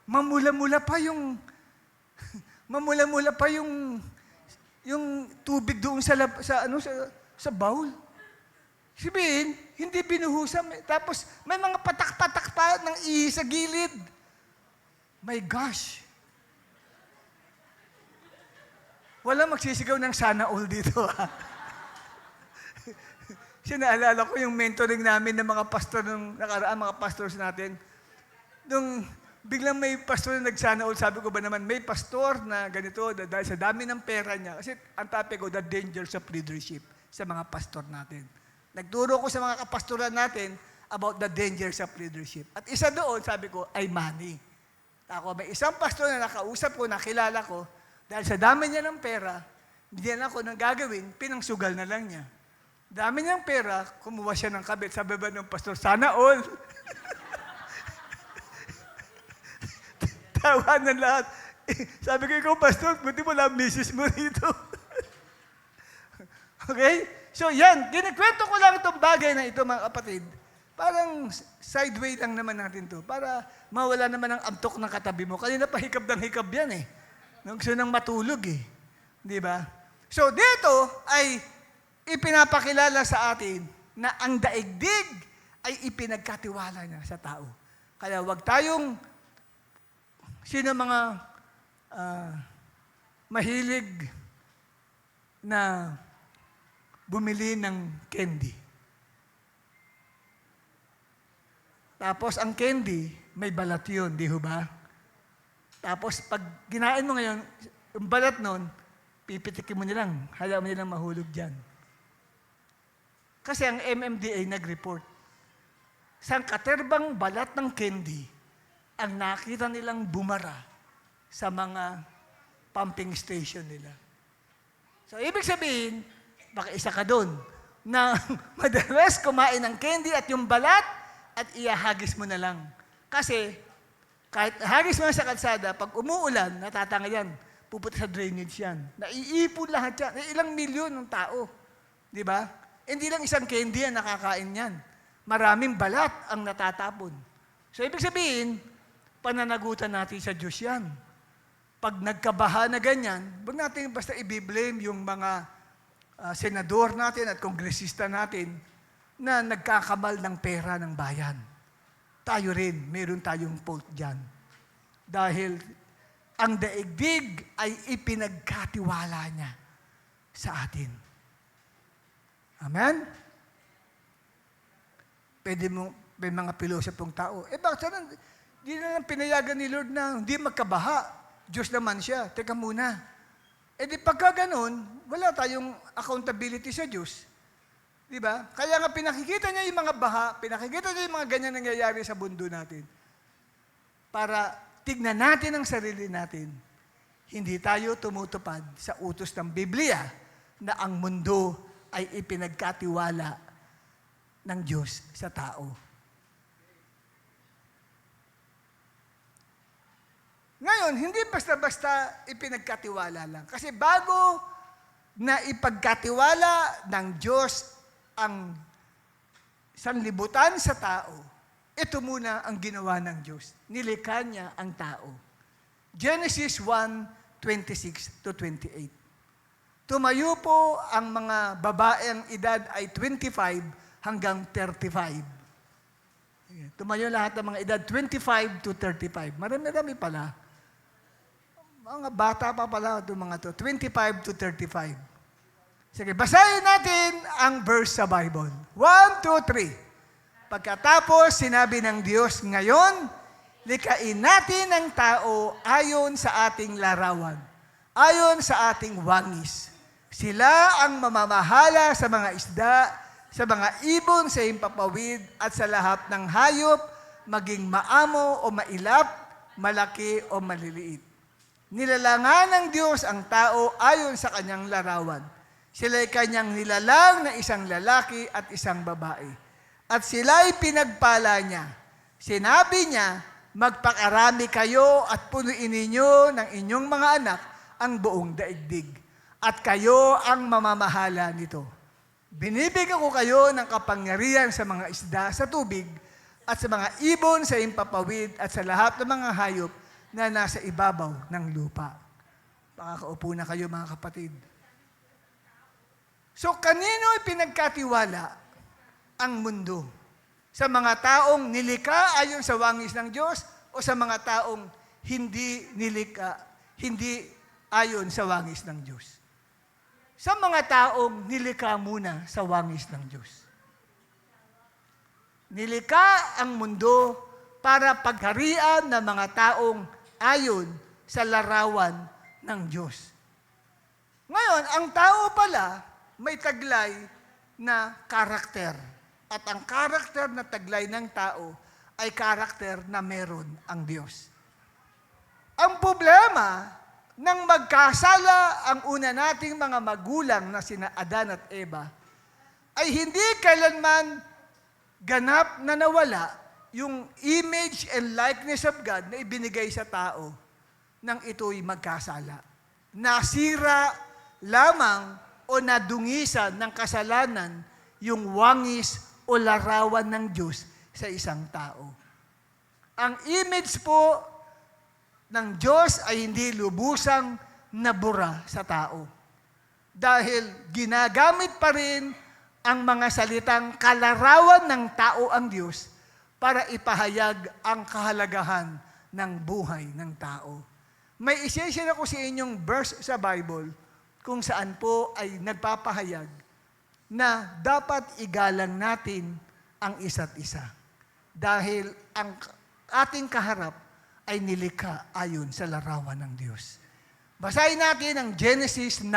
Mamula-mula pa yung tubig doon sa bowl. Sabihin, hindi binuhusan. Tapos may mga patak-patak pa ng ihi sa gilid. My gosh. Wala magsisigaw ng sana all dito. Sinaalala ko yung mentoring namin ng mga pastor nung nakaraan, mga pastors natin. Nung biglang may pastor na nagsana all, sabi ko ba naman, may pastor na ganito, dahil sa dami ng pera niya. Kasi ang topic ko, the dangers of leadership sa mga pastor natin. Nagturo ko sa mga kapastoran natin about the dangers of leadership. At isa doon, sabi ko, ay money. Ako, may isang pastor na nakausap ko, nakilala ko, dahil sa dami niya ng pera, hindi na ako nang gagawin, pinangsugal na lang niya. Dami niyang pera, kumuha siya ng kabit. Sabi ba ng pastor, sana all. Tawa na lahat. Sabi ko, ikaw pastor, buti mo lang misis mo rito. Okay? So yan, kinikwento ko lang itong bagay na ito mga kapatid. Parang sideway lang naman natin to. Para mawala naman ang antok ng katabi mo. Kanina pa hikab ng hikab yan eh. Gusto nang matulog eh. Di ba? So dito ay ipinapakilala sa atin na ang daigdig ay ipinagkatiwala niya sa tao. Kaya wag tayong sino mga mahilig na bumili ng candy. Tapos ang candy, may balat yun, di ba? Tapos pag ginain mo ngayon, yung balat nun, pipitikin mo nilang, hayaan mo nilang mahulog dyan. Kasi ang MMDA nag-report, sa katerbang balat ng candy, ang nakita nilang bumara sa mga pumping station nila. So, ibig sabihin, baka isa ka doon, na madalas kumain ng candy at yung balat, at iahagis mo na lang. Kasi, kahit hagis mo sa kalsada, pag umuulan, natatanga yan, pupunta sa drainage yan. Naiipon lahat yan. Ilang milyon ng tao. Di ba? Hindi lang isang candy yan, nakakain yan. Maraming balat ang natatapon. So, ibig sabihin, pananagutan natin sa Diyos yan. Pag nagkabaha na ganyan, huwag natin basta i-blame yung mga senador natin at kongresista natin na nagkakabal ng pera ng bayan. Tayo rin, meron tayong fault dyan. Dahil ang daigdig ay ipinagkatiwala niya sa atin. Amen? May mga pilosopong tao, bakit di na lang pinayagan ni Lord na hindi magkabaha? Diyos naman siya. Teka muna. Di pagka ganun, wala tayong accountability sa Diyos. Di ba? Kaya nga pinakikita niya yung mga baha, pinakikita niya yung mga ganyan nangyayari sa mundo natin. Para tignan natin ang sarili natin. Hindi tayo tumutupad sa utos ng Biblia na ang mundo ay ipinagkatiwala ng Diyos sa tao. Ngayon, hindi basta-basta ipinagkatiwala lang. Kasi bago na ipagkatiwala ng Diyos ang sanlibutan sa tao, ito muna ang ginawa ng Diyos. Nilikha niya ang tao. Genesis 1:26 to 28. Tumayo po ang mga babaeng edad ay 25 hanggang 35. Tumayo lahat ng mga edad 25 to 35. Marami-rami pala. Mga bata pa pala itong mga to. 25 to 35. Sige, basahin natin ang verse sa Bible. 1, 2, 3. Pagkatapos, sinabi ng Diyos, ngayon, likain natin ang tao ayon sa ating larawan, ayon sa ating wangis. Sila ang mamamahala sa mga isda, sa mga ibon sa himpapawid, at sa lahat ng hayop, maging maamo o mailap, malaki o maliliit. Nilalangan ng Diyos ang tao ayon sa kanyang larawan. Sila'y kanyang nilalang na isang lalaki at isang babae. At sila'y pinagpala niya. Sinabi niya, magpakarami kayo at punuin ninyo ng inyong mga anak ang buong daigdig. At kayo ang mamamahala nito. Binibigyan ko kayo ng kapangyarihan sa mga isda sa tubig at sa mga ibon sa himpapawid at sa lahat ng mga hayop na nasa ibabaw ng lupa. Pakakaupo na kayo mga kapatid. So, kanino pinagkatiwala ang mundo? Sa mga taong nilikha ayon sa wangis ng Diyos o sa mga taong hindi nilikha, hindi ayon sa wangis ng Diyos? Sa mga taong nilikha muna sa wangis ng Diyos. Nilikha ang mundo para pagharian ng mga taong ayon sa larawan ng Diyos. Ngayon, ang tao pala may taglay na karakter. At ang karakter na taglay ng tao ay karakter na meron ang Diyos. Ang problema, nang magkasala ang una nating mga magulang na sina Adan at Eva, ay hindi kailanman ganap na nawala yung image and likeness of God na ibinigay sa tao nang ito'y magkasala. Nasira lamang o nadungisan ng kasalanan yung wangis o larawan ng Diyos sa isang tao. Ang image po ng Diyos ay hindi lubusang nabura sa tao. Dahil ginagamit pa rin ang mga salitang kalarawan ng tao ang Diyos para ipahayag ang kahalagahan ng buhay ng tao. May isa-share ako sa inyong verse sa Bible kung saan po ay nagpapahayag na dapat igalang natin ang isa't isa. Dahil ang ating kaharap ay nilikha ayon sa larawan ng Diyos. Basahin natin ang Genesis 9,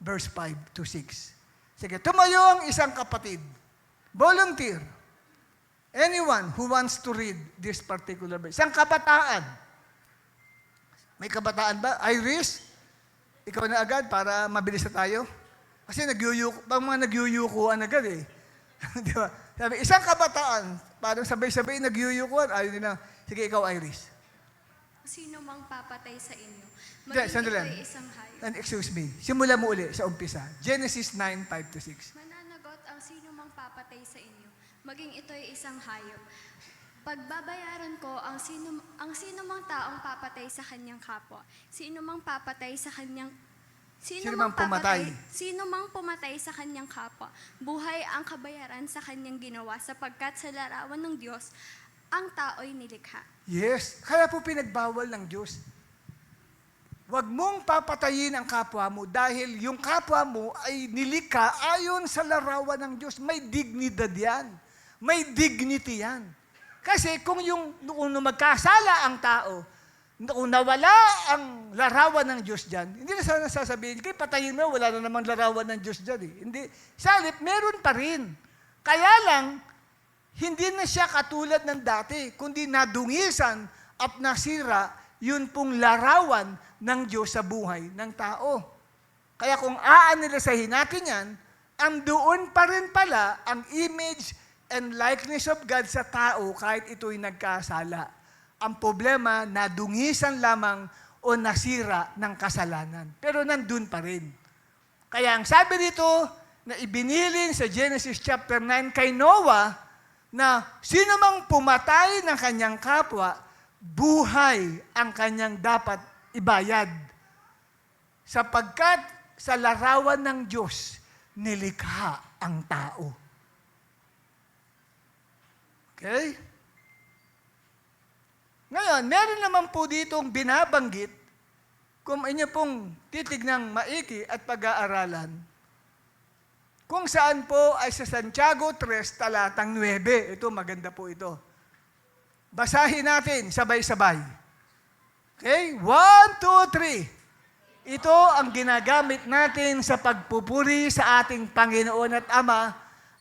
verse 5 to 6. Sige, tumayo ang isang kapatid. Volunteer. Anyone who wants to read this particular verse. Isang kabataan. May kabataan ba? Iris? Ikaw na agad para mabilis na tayo? Kasi mga nagyuyukuan agad eh. Di ba? Sabi, isang kabataan, parang sabay-sabay nagyuyukuan. Ayaw nila. Sige, ikaw, Iris. Sino mang papatay sa inyo, Sandali. ito'y isang hayop. And excuse me, simula mo uli sa umpisa. Genesis 9, 5 to 6. Mananagot ang sino mang papatay sa inyo, maging ito'y isang hayop. Pagbabayaran ko ang sino mang taong papatay sa kanyang kapwa. Sino mang papatay sa kanyang Sino mang pumatay sa kanyang kapwa, buhay ang kabayaran sa kanyang ginawa sapagkat sa larawan ng Diyos ang tao'y nilikha. Yes, kaya po pinagbawal ng Diyos. Huwag mong papatayin ang kapwa mo dahil yung kapwa mo ay nilikha ayon sa larawan ng Diyos. May dignidad yan. May dignity yan. Kasi kung magkasala ang tao, kung nawala ang larawan ng Diyos dyan, hindi na sana sasabihin, kaya patayin mo, wala na namang larawan ng Diyos dyan. Hindi. Salip, meron pa rin. Kaya lang, hindi na siya katulad ng dati, kundi nadungisan at nasira yun pong larawan ng Diyos sa buhay ng tao. Kaya kung aanalisahin natin yan, doon pa rin pala ang image and likeness of God sa tao kahit ito'y nagkasala. Ang problema, nadungisan lamang o nasira ng kasalanan. Pero nandun pa rin. Kaya ang sabi dito na ibinilin sa Genesis chapter 9 kay Noah na sino mang pumatay ng kanyang kapwa, buhay ang kanyang dapat ibayad. Sapagkat sa larawan ng Diyos, nilikha ang tao. Okay? Ngayon, meron naman po ditong binabanggit, kung inyo pong titignang maiki at pag-aaralan, kung saan po ay sa Santiago 3, talatang 9. Ito, maganda po ito. Basahin natin, sabay-sabay. Okay? 1, 2, 3. Ito ang ginagamit natin sa pagpupuri sa ating Panginoon at Ama,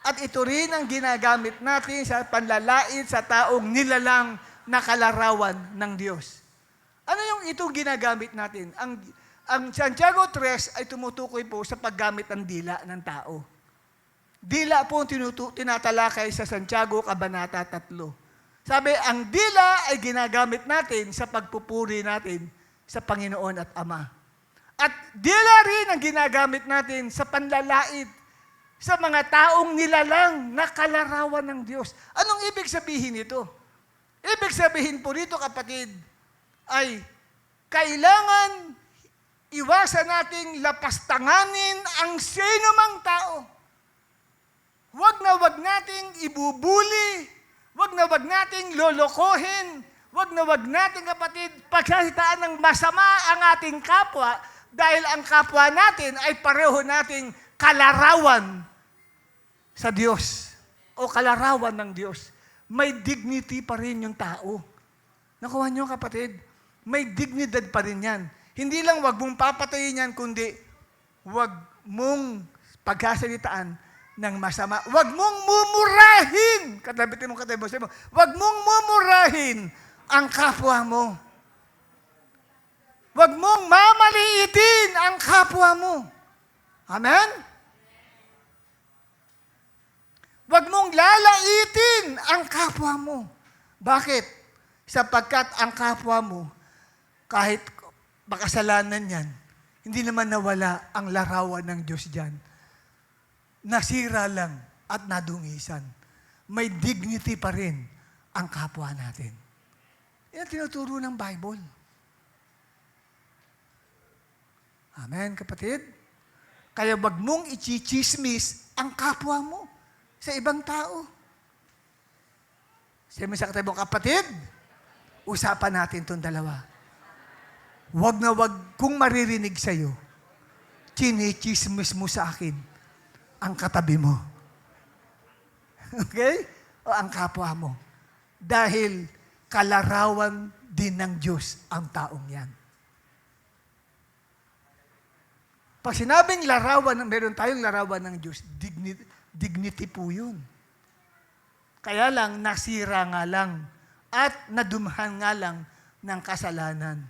at ito rin ang ginagamit natin sa panlalait sa taong nilalang na kalarawan ng Diyos. Ano yung itong ginagamit natin? Ang Santiago 3 ay tumutukoy po sa paggamit ng dila ng tao. Dila po ang tinatalakay sa Santiago, Kabanata 3. Sabi, ang dila ay ginagamit natin sa pagpupuri natin sa Panginoon at Ama. At dila rin ang ginagamit natin sa panlalait sa mga taong nilalang na kalarawan ng Diyos. Anong ibig sabihin nito? Ibig sabihin po dito, kapatid, ay kailangan iwasan nating lapastanganin ang sinumang tao. Huwag na huwag nating ibubuli, huwag na huwag nating lolokohin, huwag na huwag nating, kapatid, pagsasitaan ng masama ang ating kapwa dahil ang kapwa natin ay pareho nating kalarawan sa Diyos o kalarawan ng Diyos. May dignity pa rin yung tao. Nakuha niyo, kapatid? May dignidad pa rin yan. Hindi lang wag mong papatayin yan, kundi wag mong pagkasalitaan ng masama. Wag mong mumurahin. Katabitin mo, katabitin mo. Wag mong mumurahin ang kapwa mo. Wag mong mamaliitin ang kapwa mo. Amen? Wag mong lalaitin ang kapwa mo. Bakit? Sapagkat ang kapwa mo, kahit makasalanan yan, hindi naman nawala ang larawan ng Diyos dyan. Nasira lang at nadungisan. May dignity pa rin ang kapwa natin. Yan ang tinuturo ng Bible. Amen, kapatid? Kaya wag mong ichichismis ang kapwa mo sa ibang tao. Sabi sa katabi mo, kapatid, usapan natin itong dalawa. Wag na wag kung maririnig sa'yo, chinichismis mo sa akin ang katabi mo. Okay? O ang kapwa mo. Dahil kalarawan din ng Diyos ang taong yan. Pag sinabing larawan, meron tayong larawan ng Diyos, dignity po yun. Kaya lang, nasira nga lang at nadumhan nga lang ng kasalanan.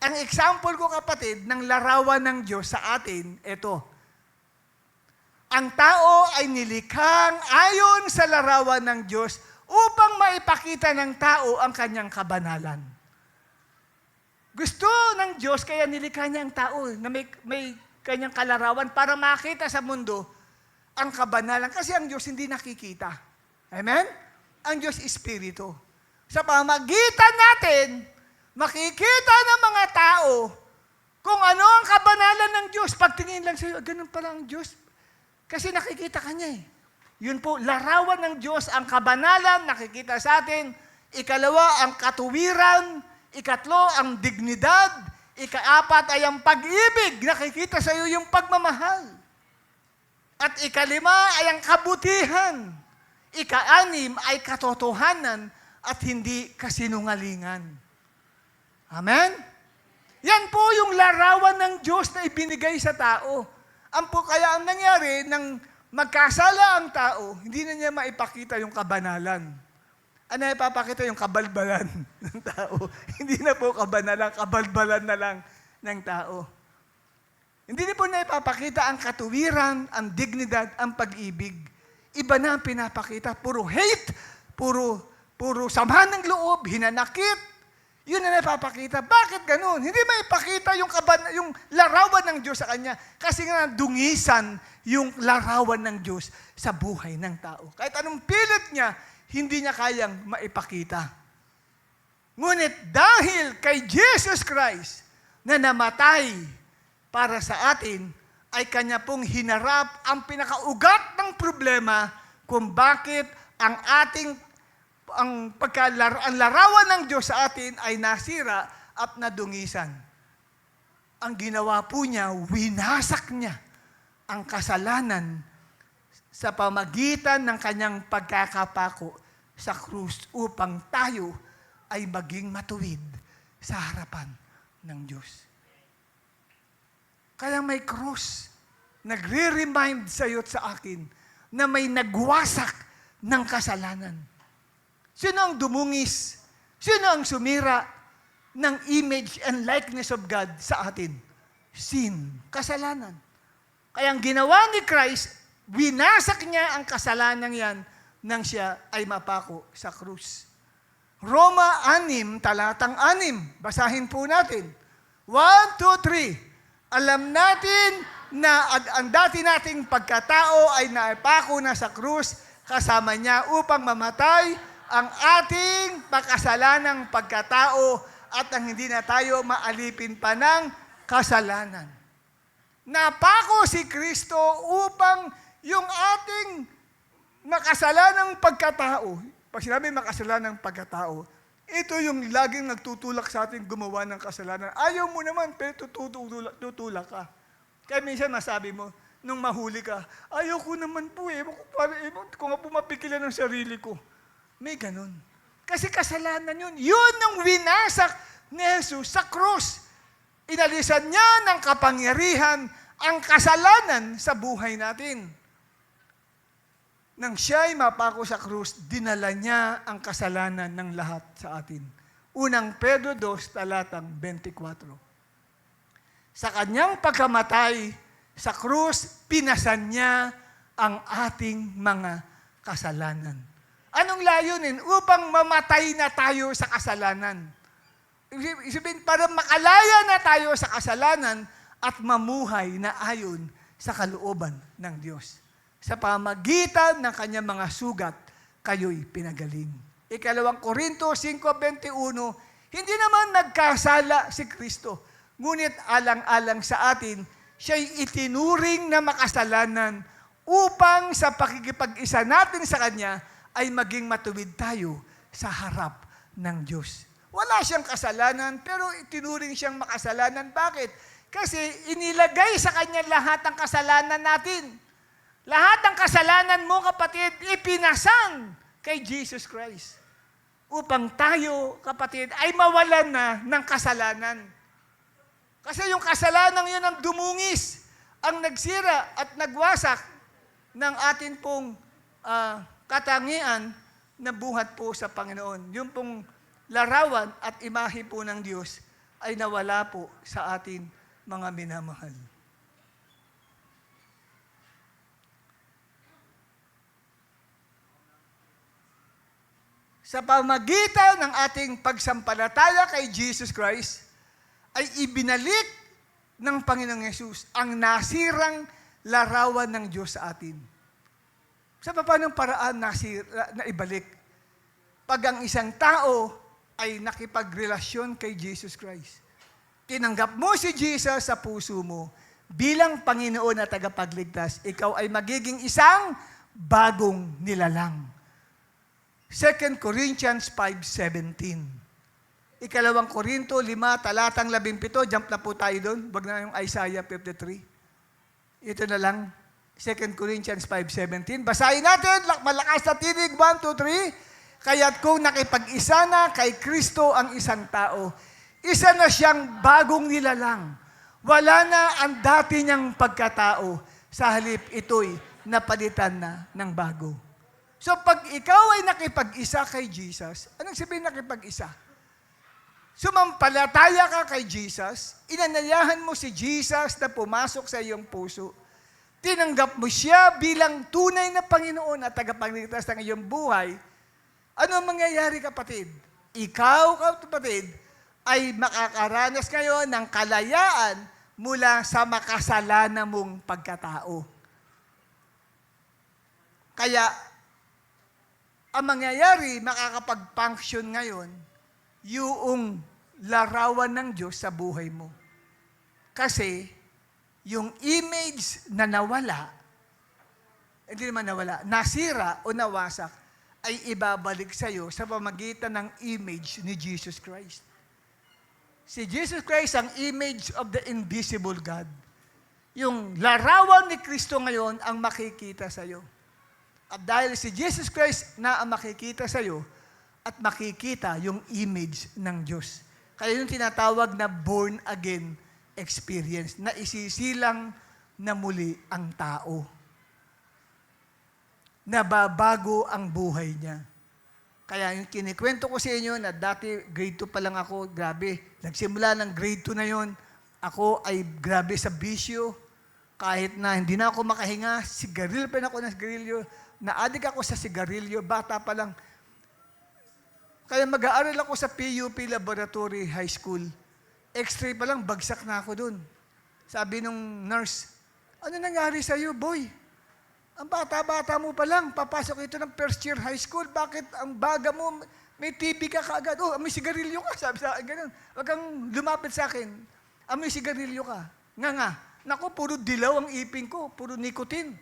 Ang example ko, kapatid, ng larawan ng Diyos sa atin, ito. Ang tao ay nilikhang ayon sa larawan ng Diyos upang maipakita ng tao ang kanyang kabanalan. Gusto ng Diyos, kaya nilikha niya ang tao na may kanyang kalarawan para makita sa mundo ang kabanalan. Kasi ang Diyos hindi nakikita. Amen? Ang Diyos Espiritu. Sa pamagitan natin, makikita ng mga tao kung ano ang kabanalan ng Diyos. Pagtingin lang sa'yo, ganun pala ang Diyos. Kasi nakikita ka niya eh. Yun po, larawan ng Diyos, ang kabanalan, nakikita sa atin, Ikalawa, ang katuwiran. Ikatlo, ang dignidad. Ikaapat ay ang pag-ibig. Nakikita sa iyo yung pagmamahal. At ikalima ay ang kabutihan. Ikaanim ay katotohanan at hindi kasinungalingan. Amen? Yan po yung larawan ng Diyos na ibinigay sa tao. Kaya ang nangyari, nang magkasala ang tao, hindi na niya maipakita yung kabanalan. Ano ipapakita yung kabalbalan ng tao? Hindi na po kabanalan, kabalbalan na lang ng tao. Hindi na po na ipapakita ang katuwiran, ang dignidad, ang pag-ibig. Iba na ang pinapakita. Puro hate, puro sama ng loob, hinanakit. Yun na napapakita. Bakit ganun? Hindi maipakita yung larawan ng Diyos sa kanya. Kasi nga dungisan yung larawan ng Diyos sa buhay ng tao. Kahit anong pilit niya, hindi niya kayang maipakita. Ngunit dahil kay Jesus Christ na namatay para sa atin, ay kanya pong hinarap ang pinakaugat ng problema kung bakit ang larawan ng Diyos sa atin ay nasira at nadungisan. Ang ginawa po niya, winasak niya ang kasalanan sa pamagitan ng kanyang pagkakapako sa krus upang tayo ay maging matuwid sa harapan ng Diyos. Kaya may krus, nagre-remind sa iyo at sa akin na may nagwasak ng kasalanan. Sino ang dumungis? Sino ang sumira ng image and likeness of God sa atin? Sin, kasalanan. Kaya ang ginawa ni Christ, winasak niya ang kasalanan yan nang siya ay mapako sa krus. Roma 6, talatang 6. Basahin po natin. 1, 2, 3. Alam natin na ang dati nating pagkatao ay naipako na sa krus kasama niya upang mamatay ang ating pagkasalanang pagkatao at ang hindi na tayo maalipin pa ng kasalanan. Napako si Kristo upang yung ating makasalanang pagkatao, pag sinabi makasalanang pagkatao, ito yung laging nagtutulak sa ating gumawa ng kasalanan. Ayaw mo naman, pero tutulak ka. Kaya minsan masabi mo, nung mahuli ka, ayaw ko naman po kung nga pumapikilan ng sarili ko. May ganun. Kasi kasalanan yun. Yun ang winasak ni Jesus sa krus. Inalisan niya ng kapangyarihan ang kasalanan sa buhay natin. Nang siya'y mapako sa krus, dinala niya ang kasalanan ng lahat sa atin. Unang Pedro 2, talatang 24. Sa kanyang pagkamatay sa krus, pinasan niya ang ating mga kasalanan. Anong layunin? Upang mamatay na tayo sa kasalanan. Isipin, para makalaya na tayo sa kasalanan at mamuhay na ayon sa kalooban ng Diyos. Sa pamagitan ng kanyang mga sugat, kayo'y pinagaling. 2 Korinto 5:21, hindi naman nagkasala si Kristo, ngunit alang-alang sa atin, siya'y itinuring na makasalanan upang sa pakikipag-isa natin sa Kanya ay maging matuwid tayo sa harap ng Diyos. Wala siyang kasalanan, pero itinuring siyang makasalanan. Bakit? Kasi inilagay sa Kanya lahat ng kasalanan natin. Lahat ng kasalanan mo, kapatid, ipinasan kay Jesus Christ. Upang tayo, kapatid, ay mawalan na ng kasalanan. Kasi yung kasalanan yun ang dumungis, ang nagsira at nagwasak ng atin pong katangian na buhat po sa Panginoon. Yung pong larawan at imahe po ng Diyos ay nawala po sa atin mga minamahal. Sa pamagitan ng ating pagsampalataya kay Jesus Christ, ay ibinalik ng Panginoong Yesus ang nasirang larawan ng Diyos sa atin. Sa paanong paraan na ibalik? Pag ang isang tao ay nakipagrelasyon kay Jesus Christ, tinanggap mo si Jesus sa puso mo bilang Panginoon at tagapagligtas, ikaw ay magiging isang bagong nilalang. 2 Corinthians 5:17. Ikalawang Korinto 5, talatang 17. Jump na po tayo doon. Wag na yung Isaiah 53. Ito na lang. 2 Corinthians 5:17. Basahin natin. Malakas na tinig. 1, 2, 3. Kaya't kung nakipag-isa na kay Kristo ang isang tao, isa na siyang bagong nilalang. Wala na ang dati niyang pagkatao. Sa halip ito'y napalitan na ng bago. So pag ikaw ay nakipag-isa kay Jesus, anong sabihin nakipag-isa? Sumampalataya ka kay Jesus, inanayahan mo si Jesus na pumasok sa iyong puso. Tinanggap mo siya bilang tunay na Panginoon at tagapagligtas ng iyong buhay. Ano ang mangyayari, kapatid? Ikaw, kapatid, ay makakaranas ngayon ng kalayaan mula sa makasalanan mong pagkatao. Kaya, ang mangyayari, makakapag-function ngayon, yung larawan ng Diyos sa buhay mo. Kasi, yung image na nawala, hindi naman nawala, nasira o nawasak, ay ibabalik sa iyo sa pamagitan ng image ni Jesus Christ. Si Jesus Christ ang image of the invisible God. Yung larawan ni Kristo ngayon ang makikita sa iyo. At dahil si Jesus Christ na ang makikita sa iyo, at makikita yung image ng Diyos. Kaya yung tinatawag na born again experience, na isisilang na muli ang tao. Nababago ang buhay niya. Kaya yung kinikwento ko sa inyo na dati grade 2 pa lang ako, grabe. Nagsimula ng grade 2 na yon, ako ay grabe sa bisyo. Kahit na hindi na ako makahinga, sigarilyo pa na ako ng sigarilyo. Na-addict ako sa sigarilyo, bata pa lang. Kaya mag-aaral ako sa PUP Laboratory High School. X-ray pa lang, bagsak na ako dun. Sabi nung nurse, ano nangyari sa'yo, boy? Ang bata-bata mo pa lang, papasok ito ng first year high school, bakit ang baga mo, may TB ka kaagad? Oh, may sigarilyo ka, sabi sa akin, ganun. Huwag kang lumapit sa akin. May sigarilyo ka. Nga. Naku, puro dilaw ang ipin ko, puro nicotine.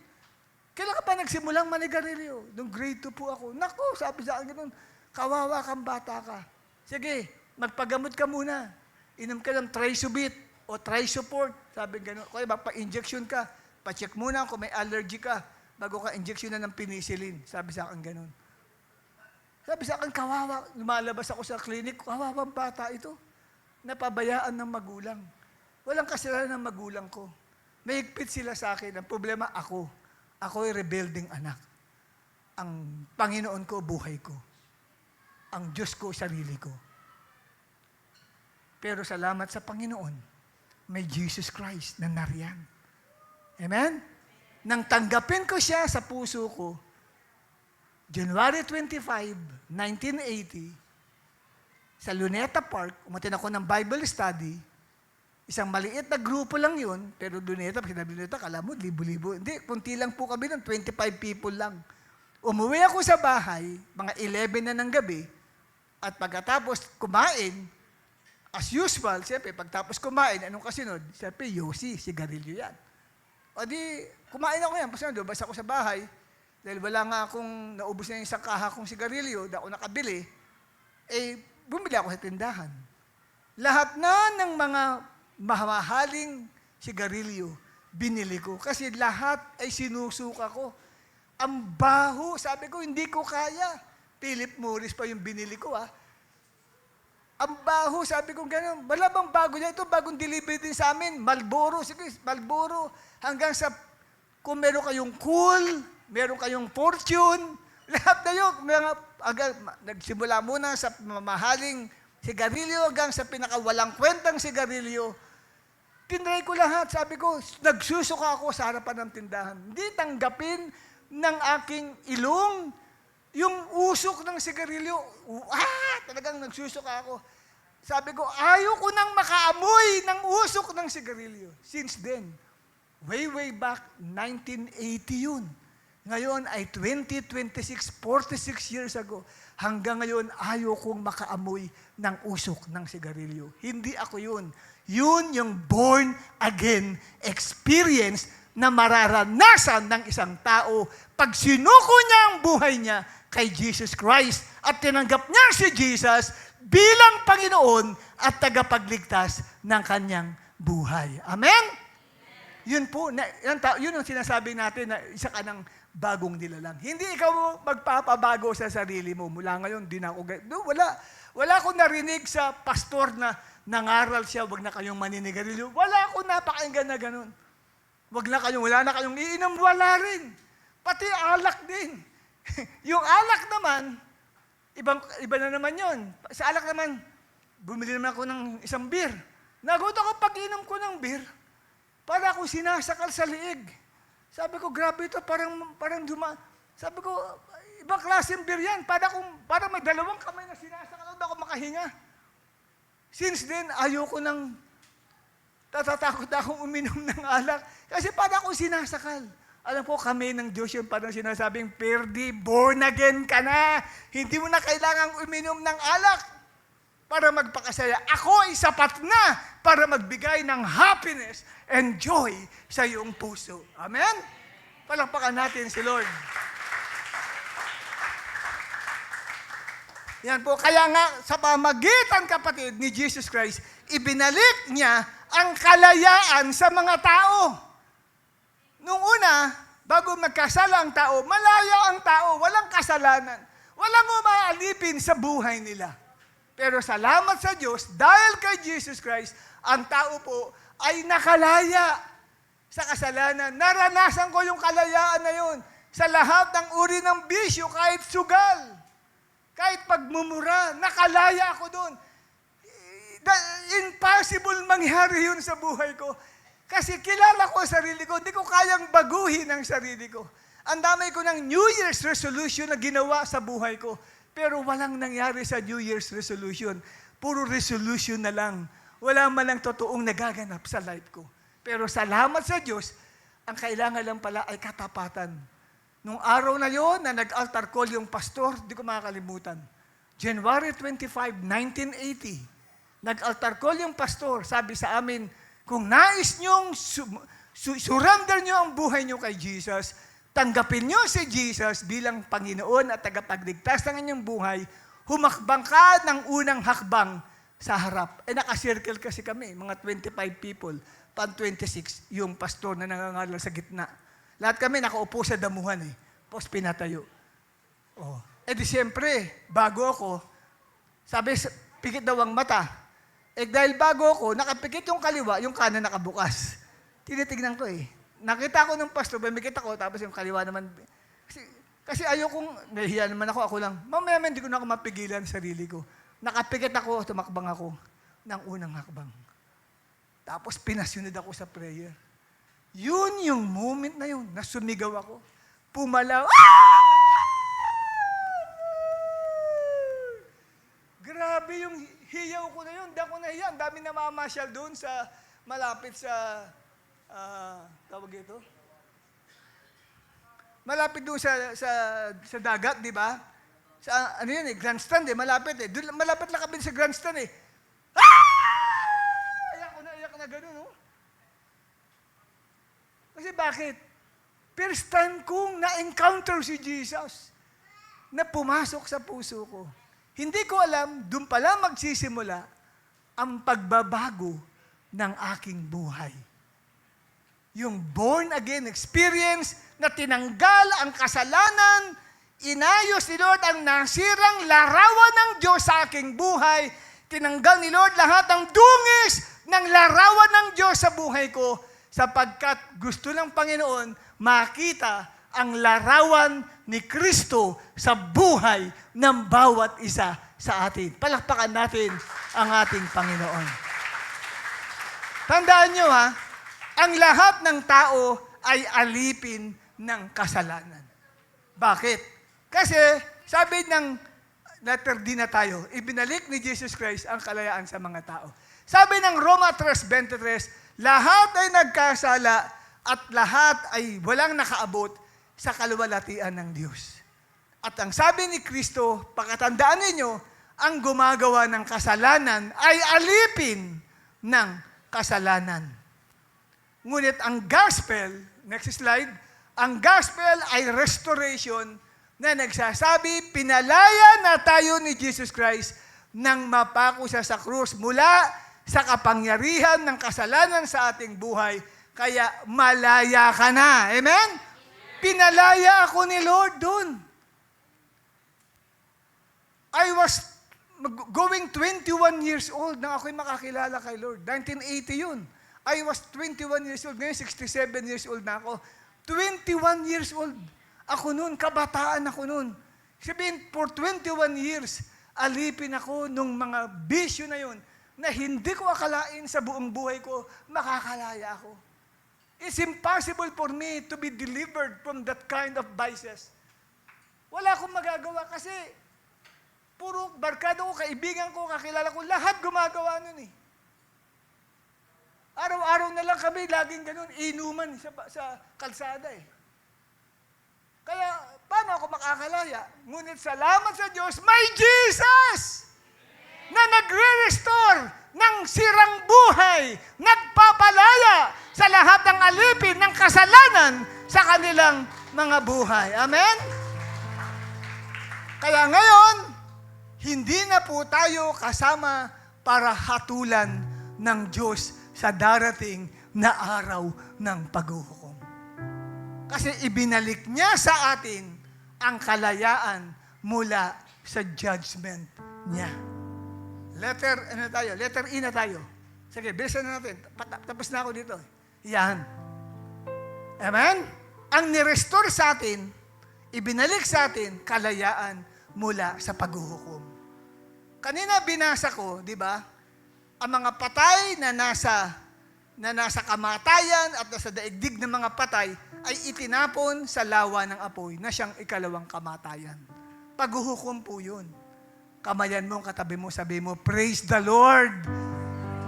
Kailan ka pa nagsimulang manigarilyo? Nung grade 2 po ako. Naku, sabi sa akin ganun, kawawa kang bata ka. Sige, magpagamot ka muna. Inom ka ng Trisubit o Trisuport. Sabi gano'n. Kaya pa-injection ka. Pa-check muna kung may allergy ka bago ka injection na ng penicillin. Sabi sa akin gano'n. Sabi sa akin, kawawa. Lumalabas ako sa clinic, kawawang bata ito. Napabayaan ng magulang. Walang kasalanan ng magulang ko. Mahigpit sila sa akin. Ang problema, ako. Ako ay rebelding anak. Ang Panginoon ko, buhay ko. Ang Diyos ko, sarili ko. Pero salamat sa Panginoon, may Jesus Christ na nariyan. Amen? Nang tanggapin ko siya sa puso ko, January 25, 1980, sa Luneta Park, umatin ako ng Bible study. Isang maliit na grupo lang yun, pero Luneta, pag sinabi Luneta, kala mo, libo-libo. Hindi, kunti lang po kami ng 25 people lang. Umuwi ako sa bahay, mga 11 na ng gabi, at pagkatapos kumain, as usual, siyempre, pagtapos kumain, anong kasunod? Siyempre, yosi, sigarilyo yan. O di, kumain ako yan. Kasi lumabas ako sa bahay, dahil wala nga akong naubos na yung isang kaha kong sigarilyo, da ako nakabili, bumili ako sa tindahan. Lahat na ng mga mamahaling sigarilyo, binili ko. Kasi lahat ay sinusuka ko. Ang baho, sabi ko, hindi ko kaya. Philip Morris pa yung binili ko, Ang baho, sabi ko gano'n. Wala bang bago niya? Ito, bagong delivery din sa amin. Marlboro, sige, Marlboro. Hanggang sa, kung meron kayong Cool, meron kayong Fortune, lahat na yun. Nagsimula muna sa mamahaling sigarilyo hanggang sa pinakawalang kwentang sigarilyo. Tinry ko lahat. Sabi ko, nagsusuka ako sa harapan ng tindahan. Hindi tanggapin ng aking ilong yung usok ng sigarilyo. Talagang nagsusuka ako. Sabi ko, ayaw ko nang makaamoy ng usok ng sigarilyo. Since then, way back, 1980 yun. Ngayon ay 2026, 46 years ago. Hanggang ngayon, ayaw kong makaamoy ng usok ng sigarilyo. Hindi ako yun. Yun yung born-again experience na mararanasan ng isang tao pag sinuko niya ang buhay niya kay Jesus Christ at tinanggap niya si Jesus bilang Panginoon at tagapagligtas ng kanyang buhay. Amen? Yun po, yun ang sinasabi natin na isa ka ng bagong nilalang. Hindi ikaw magpapabago sa sarili mo. Mula ngayon, di na ako wala akong narinig sa pastor na nangaral siya, wag na kayong maninigarilyo. Wala akong napakinggan na ganun. Wala na kayong iinom, wala rin. Pati alak din. Yung alak naman, iba na naman yun. Sa alak naman, bumili naman ako ng isang beer. Nagulat ako pag-inom ko ng beer, para ako sinasakal sa liig. Sabi ko, grabe ito, Sabi ko, ibang klaseng beer yan. Para may dalawang kamay na sinasakal, ako makahinga. Since then, ayoko nang tatatakot akong uminom ng alak. Kasi para akong sinasakal. Alam po, kami ng Diyos yung parang sinasabing, Perdi, born again ka na. Hindi mo na kailangang uminom ng alak para magpakasaya. Ako ay sapat na para magbigay ng happiness and joy sa iyong puso. Amen? Palakpakan natin si Lord. Yan po, kaya nga sa pamagitan, kapatid, ni Jesus Christ, ibinalik niya ang kalayaan sa mga tao. Nung una, bago magkasala ang tao, malaya ang tao, walang kasalanan. Walang umaalipin sa buhay nila. Pero salamat sa Diyos, dahil kay Jesus Christ, ang tao po ay nakalaya sa kasalanan. Naranasan ko yung kalayaan na yun sa lahat ng uri ng bisyo, kahit sugal, kahit pagmumura, nakalaya ako doon. Impossible mangyari yun sa buhay ko. Kasi kilala ko ang sarili ko, hindi ko kayang baguhin ang sarili ko. Ang dami ko ng New Year's resolution na ginawa sa buhay ko. Pero walang nangyari sa New Year's resolution. Puro resolution na lang. Wala man lang totoong nagaganap sa life ko. Pero salamat sa Diyos, ang kailangan lang pala ay katapatan. Nung araw na yon na nag-altar call yung pastor, di ko makakalimutan. January 25, 1980, nag-altar call yung pastor. Sabi sa amin, kung nais niyong surrender niyo ang buhay niyo kay Jesus, tanggapin niyo si Jesus bilang Panginoon at tagapagligtas ng inyong buhay, humakbang ka ng unang hakbang sa harap. Nakasircle kasi kami, mga 25 people, 26, yung pastor na nangangaral sa gitna. Lahat kami nakaupo sa damuhan Tapos pinatayo. Di siyempre, bago ako, sabi, pikit daw ang mata. Dahil bago ako, nakapikit yung kaliwa, yung kanan nakabukas. Tinitignan ko Nakita ko ng pastor, bumikit ako, tapos yung kaliwa naman. Kasi ayokong, nahihiya naman ako lang. Mamaya hindi ko na ako mapigilan sa sarili ko. Nakapikit ako, tumakbang ako ng unang hakbang. Tapos pinasunod ako sa prayer. Yun yung moment na yun, na sumigaw ako. Pumalaw. Grabe yung hiyaw ko na yun. Hindi ako nahiya. Ang dami namamasyal doon sa malapit sa, tawag ito? Malapit doon sa dagat, di ba? Sa, grandstand malapit Doon, malapit lang kami sa grandstand Iyak na gano'n, Kasi bakit? First time kong na-encounter si Jesus na pumasok sa puso ko. Hindi ko alam, doon pala magsisimula ang pagbabago ng aking buhay. Yung born again experience na tinanggal ang kasalanan, inayos ni Lord ang nasirang larawan ng Diyos sa aking buhay, tinanggal ni Lord lahat ng dungis ng larawan ng Diyos sa buhay ko, sapagkat gusto ng Panginoon makita ang larawan ni Kristo sa buhay ng bawat isa sa atin. Palakpakan natin ang ating Panginoon. Tandaan nyo ang lahat ng tao ay alipin ng kasalanan. Bakit? Kasi sabi ng letter D na tayo, ibinalik ni Jesus Christ ang kalayaan sa mga tao. Sabi ng Roma 3:23, lahat ay nagkasala at lahat ay walang nakaabot sa kaluwalhatian ng Diyos. At ang sabi ni Kristo, pakatandaan ninyo, ang gumagawa ng kasalanan ay alipin ng kasalanan. Ngunit ang gospel, next slide, ang gospel ay restoration na nagsasabi, pinalaya na tayo ni Jesus Christ nang mapako siya sa krus mula sa kapangyarihan ng kasalanan sa ating buhay. Kaya malaya ka na. Amen? Pinalaya ako ni Lord doon. I was going 21 years old nang ako'y makakilala kay Lord. 1980 yun. I was 21 years old. Ngayon, 67 years old na ako. 21 years old. Ako noon, kabataan ako noon. Sabihin, for 21 years, alipin ako nung mga bisyo na yun na hindi ko akalain sa buong buhay ko, makakalaya ako. It's impossible for me to be delivered from that kind of vices. Wala akong magagawa kasi puro barkada ko, kaibigan ko, kakilala ko, lahat gumagawa nun eh. Araw-araw na lang kami, laging ganun, inuman sa kalsada eh. Kaya, paano ako makakalaya? Ngunit salamat sa Diyos, may Jesus! Na nagre-restore ng sirang buhay, nagpapalaya sa lahat ng alipin ng kasalanan sa kanilang mga buhay. Amen? Kaya ngayon, hindi na po tayo kasama para hatulan ng Diyos sa darating na araw ng paghuhukom. Kasi ibinalik niya sa atin ang kalayaan mula sa judgment niya. Letter E na tayo. Sige, bilisan na natin. Tapos na ako dito. Yan. Amen? Ang nirestore sa atin, ibinalik sa atin kalayaan mula sa paghuhukom. Kanina binasa ko, di ba? Ang mga patay na nasa kamatayan at nasa daigdig ng mga patay ay itinapon sa lawa ng apoy na siyang ikalawang kamatayan. Paghuhukom po yun. Kamayan mo, katabi mo, sabi mo, praise the Lord.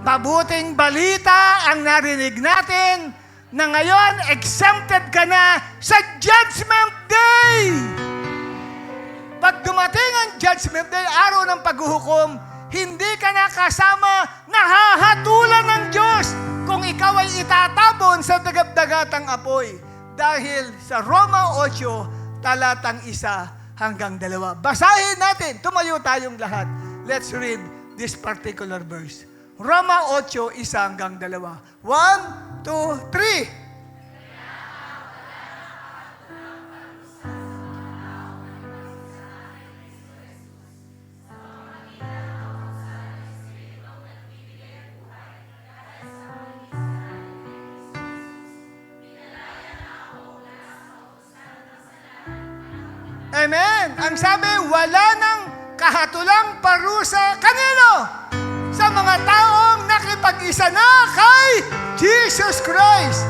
Mabuting balita ang narinig natin na ngayon exempted ka na sa Judgment Day. Pag dumating ang Judgment Day, araw ng paghuhukom, hindi ka na kasama, nahahatulan ng Diyos kung ikaw ay itatabon sa dagab-dagatang apoy. Dahil sa Roma 8, talatang 1 hanggang 2. Basahin natin. Tumayo tayong lahat. Let's read this particular verse. Roma 8, 1 hanggang 2. 1, 2, 3. Amen. Ang sabi, wala nang kahatulang parusa. Kanino? Sa mga taong nakipag-isa na kay Jesus Christ.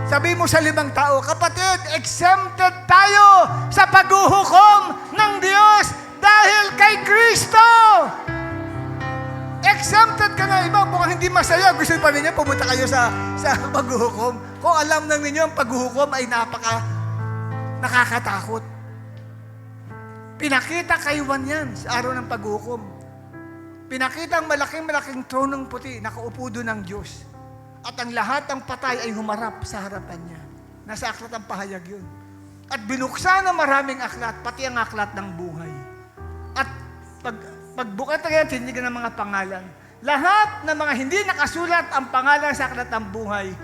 Sabi mo sa 5 tao, kapatid, exempted tayo sa paghuhukom ng Diyos dahil kay Kristo. Exempted ka na. Iba, mukhang hindi masaya. Gusto pa ninyo, pumunta kayo sa paghuhukom. Kung alam na ninyo, ang paghuhukom ay nakakatakot. Pinakita kay Juan yan sa araw ng paghukom. Pinakita ang malaking-malaking tronong puti, nakaupo doon ng Diyos. At ang lahat ng patay ay humarap sa harapan niya. Nasa aklat ang pahayag yun. At binuksan ang maraming aklat, pati ang aklat ng buhay. At pagbukat na yan, tindigan ng mga pangalan. Lahat ng mga hindi nakasulat ang pangalan sa aklat ng buhay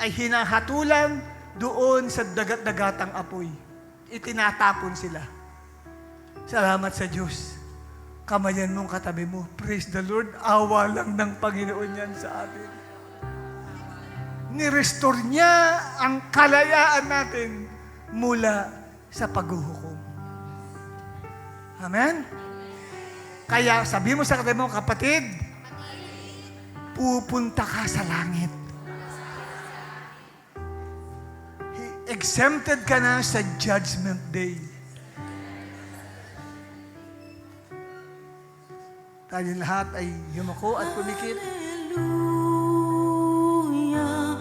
ay hinahatulan doon sa dagat-dagatang apoy. Itinatapon sila. Salamat sa Diyos. Kamayan mong katabi mo. Praise the Lord. Awa lang ng Panginoon yan sa atin. Nirestore niya ang kalayaan natin mula sa paghuhukom. Amen? Kaya sabi mo sa katabi mo, kapatid, pupunta ka sa langit. Exempted ka na sa Judgment Day. Tayo lahat ay yumako at pumikit. Hallelujah,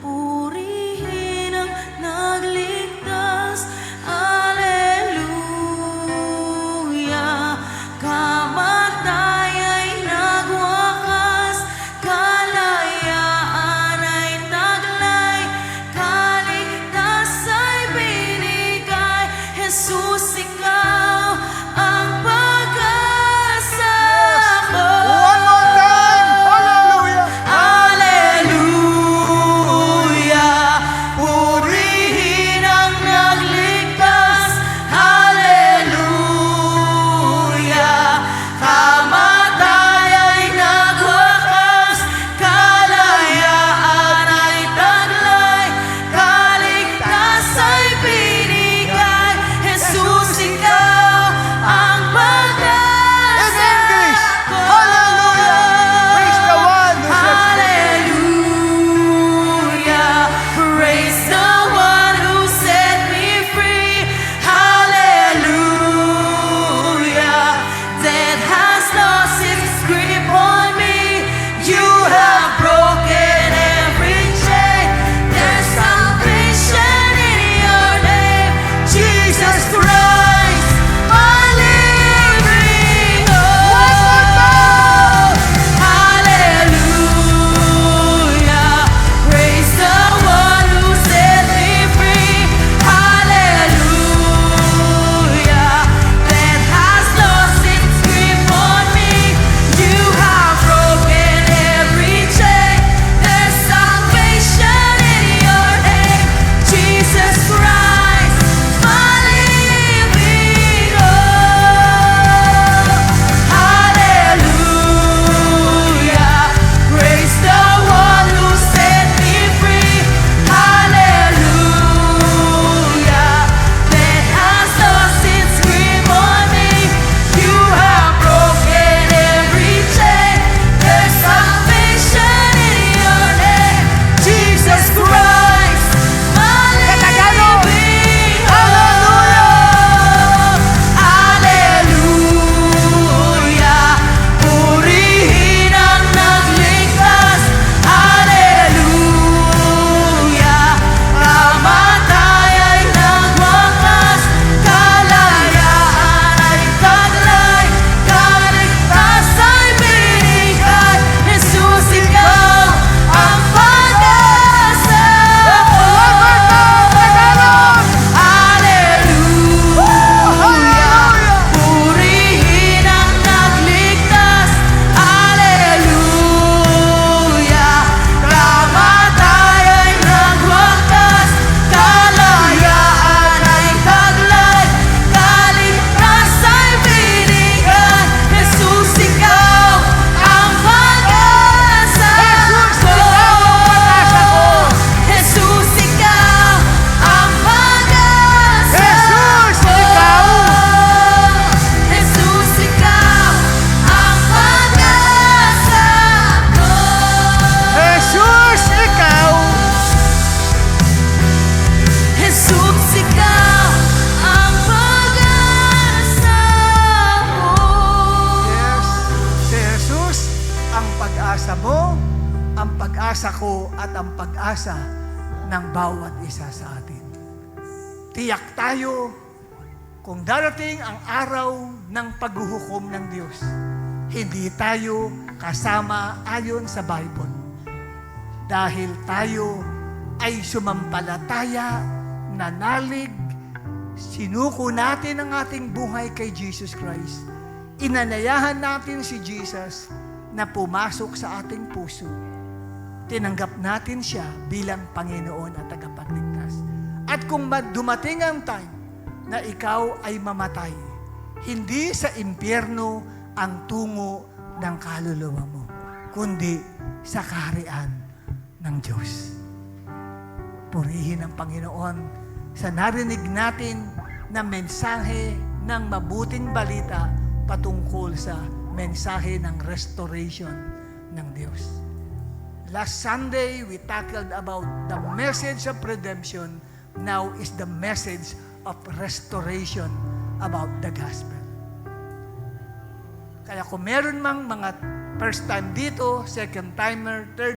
purihin ang nagligtas. Hallelujah, kamatay ay nagwakas, kalayaan ay taglay, kaligtas ay binigay. Jesus, ikaw pag-asa mo, ang pag-asa ko, at ang pag-asa ng bawat isa sa atin. Tiyak tayo kung darating ang araw ng paghuhukom ng Diyos, hindi tayo kasama ayon sa Bible. Dahil tayo ay sumampalataya, nanalig, sinuko natin ang ating buhay kay Jesus Christ. Inanayahan natin si Jesus na pumasok sa ating puso. Tinanggap natin siya bilang Panginoon at tagapagligtas. At kung dumating ang time na ikaw ay mamatay, hindi sa impyerno ang tungo ng kaluluwa mo, kundi sa kaharian ng Diyos. Purihin ang Panginoon sa narinig natin na mensahe ng mabuting balita patungkol sa mensahe ng restoration ng Diyos. Last Sunday, we tackled about the message of redemption. Now is the message of restoration about the gospel. Kaya kung meron mang mga first time dito, second timer, third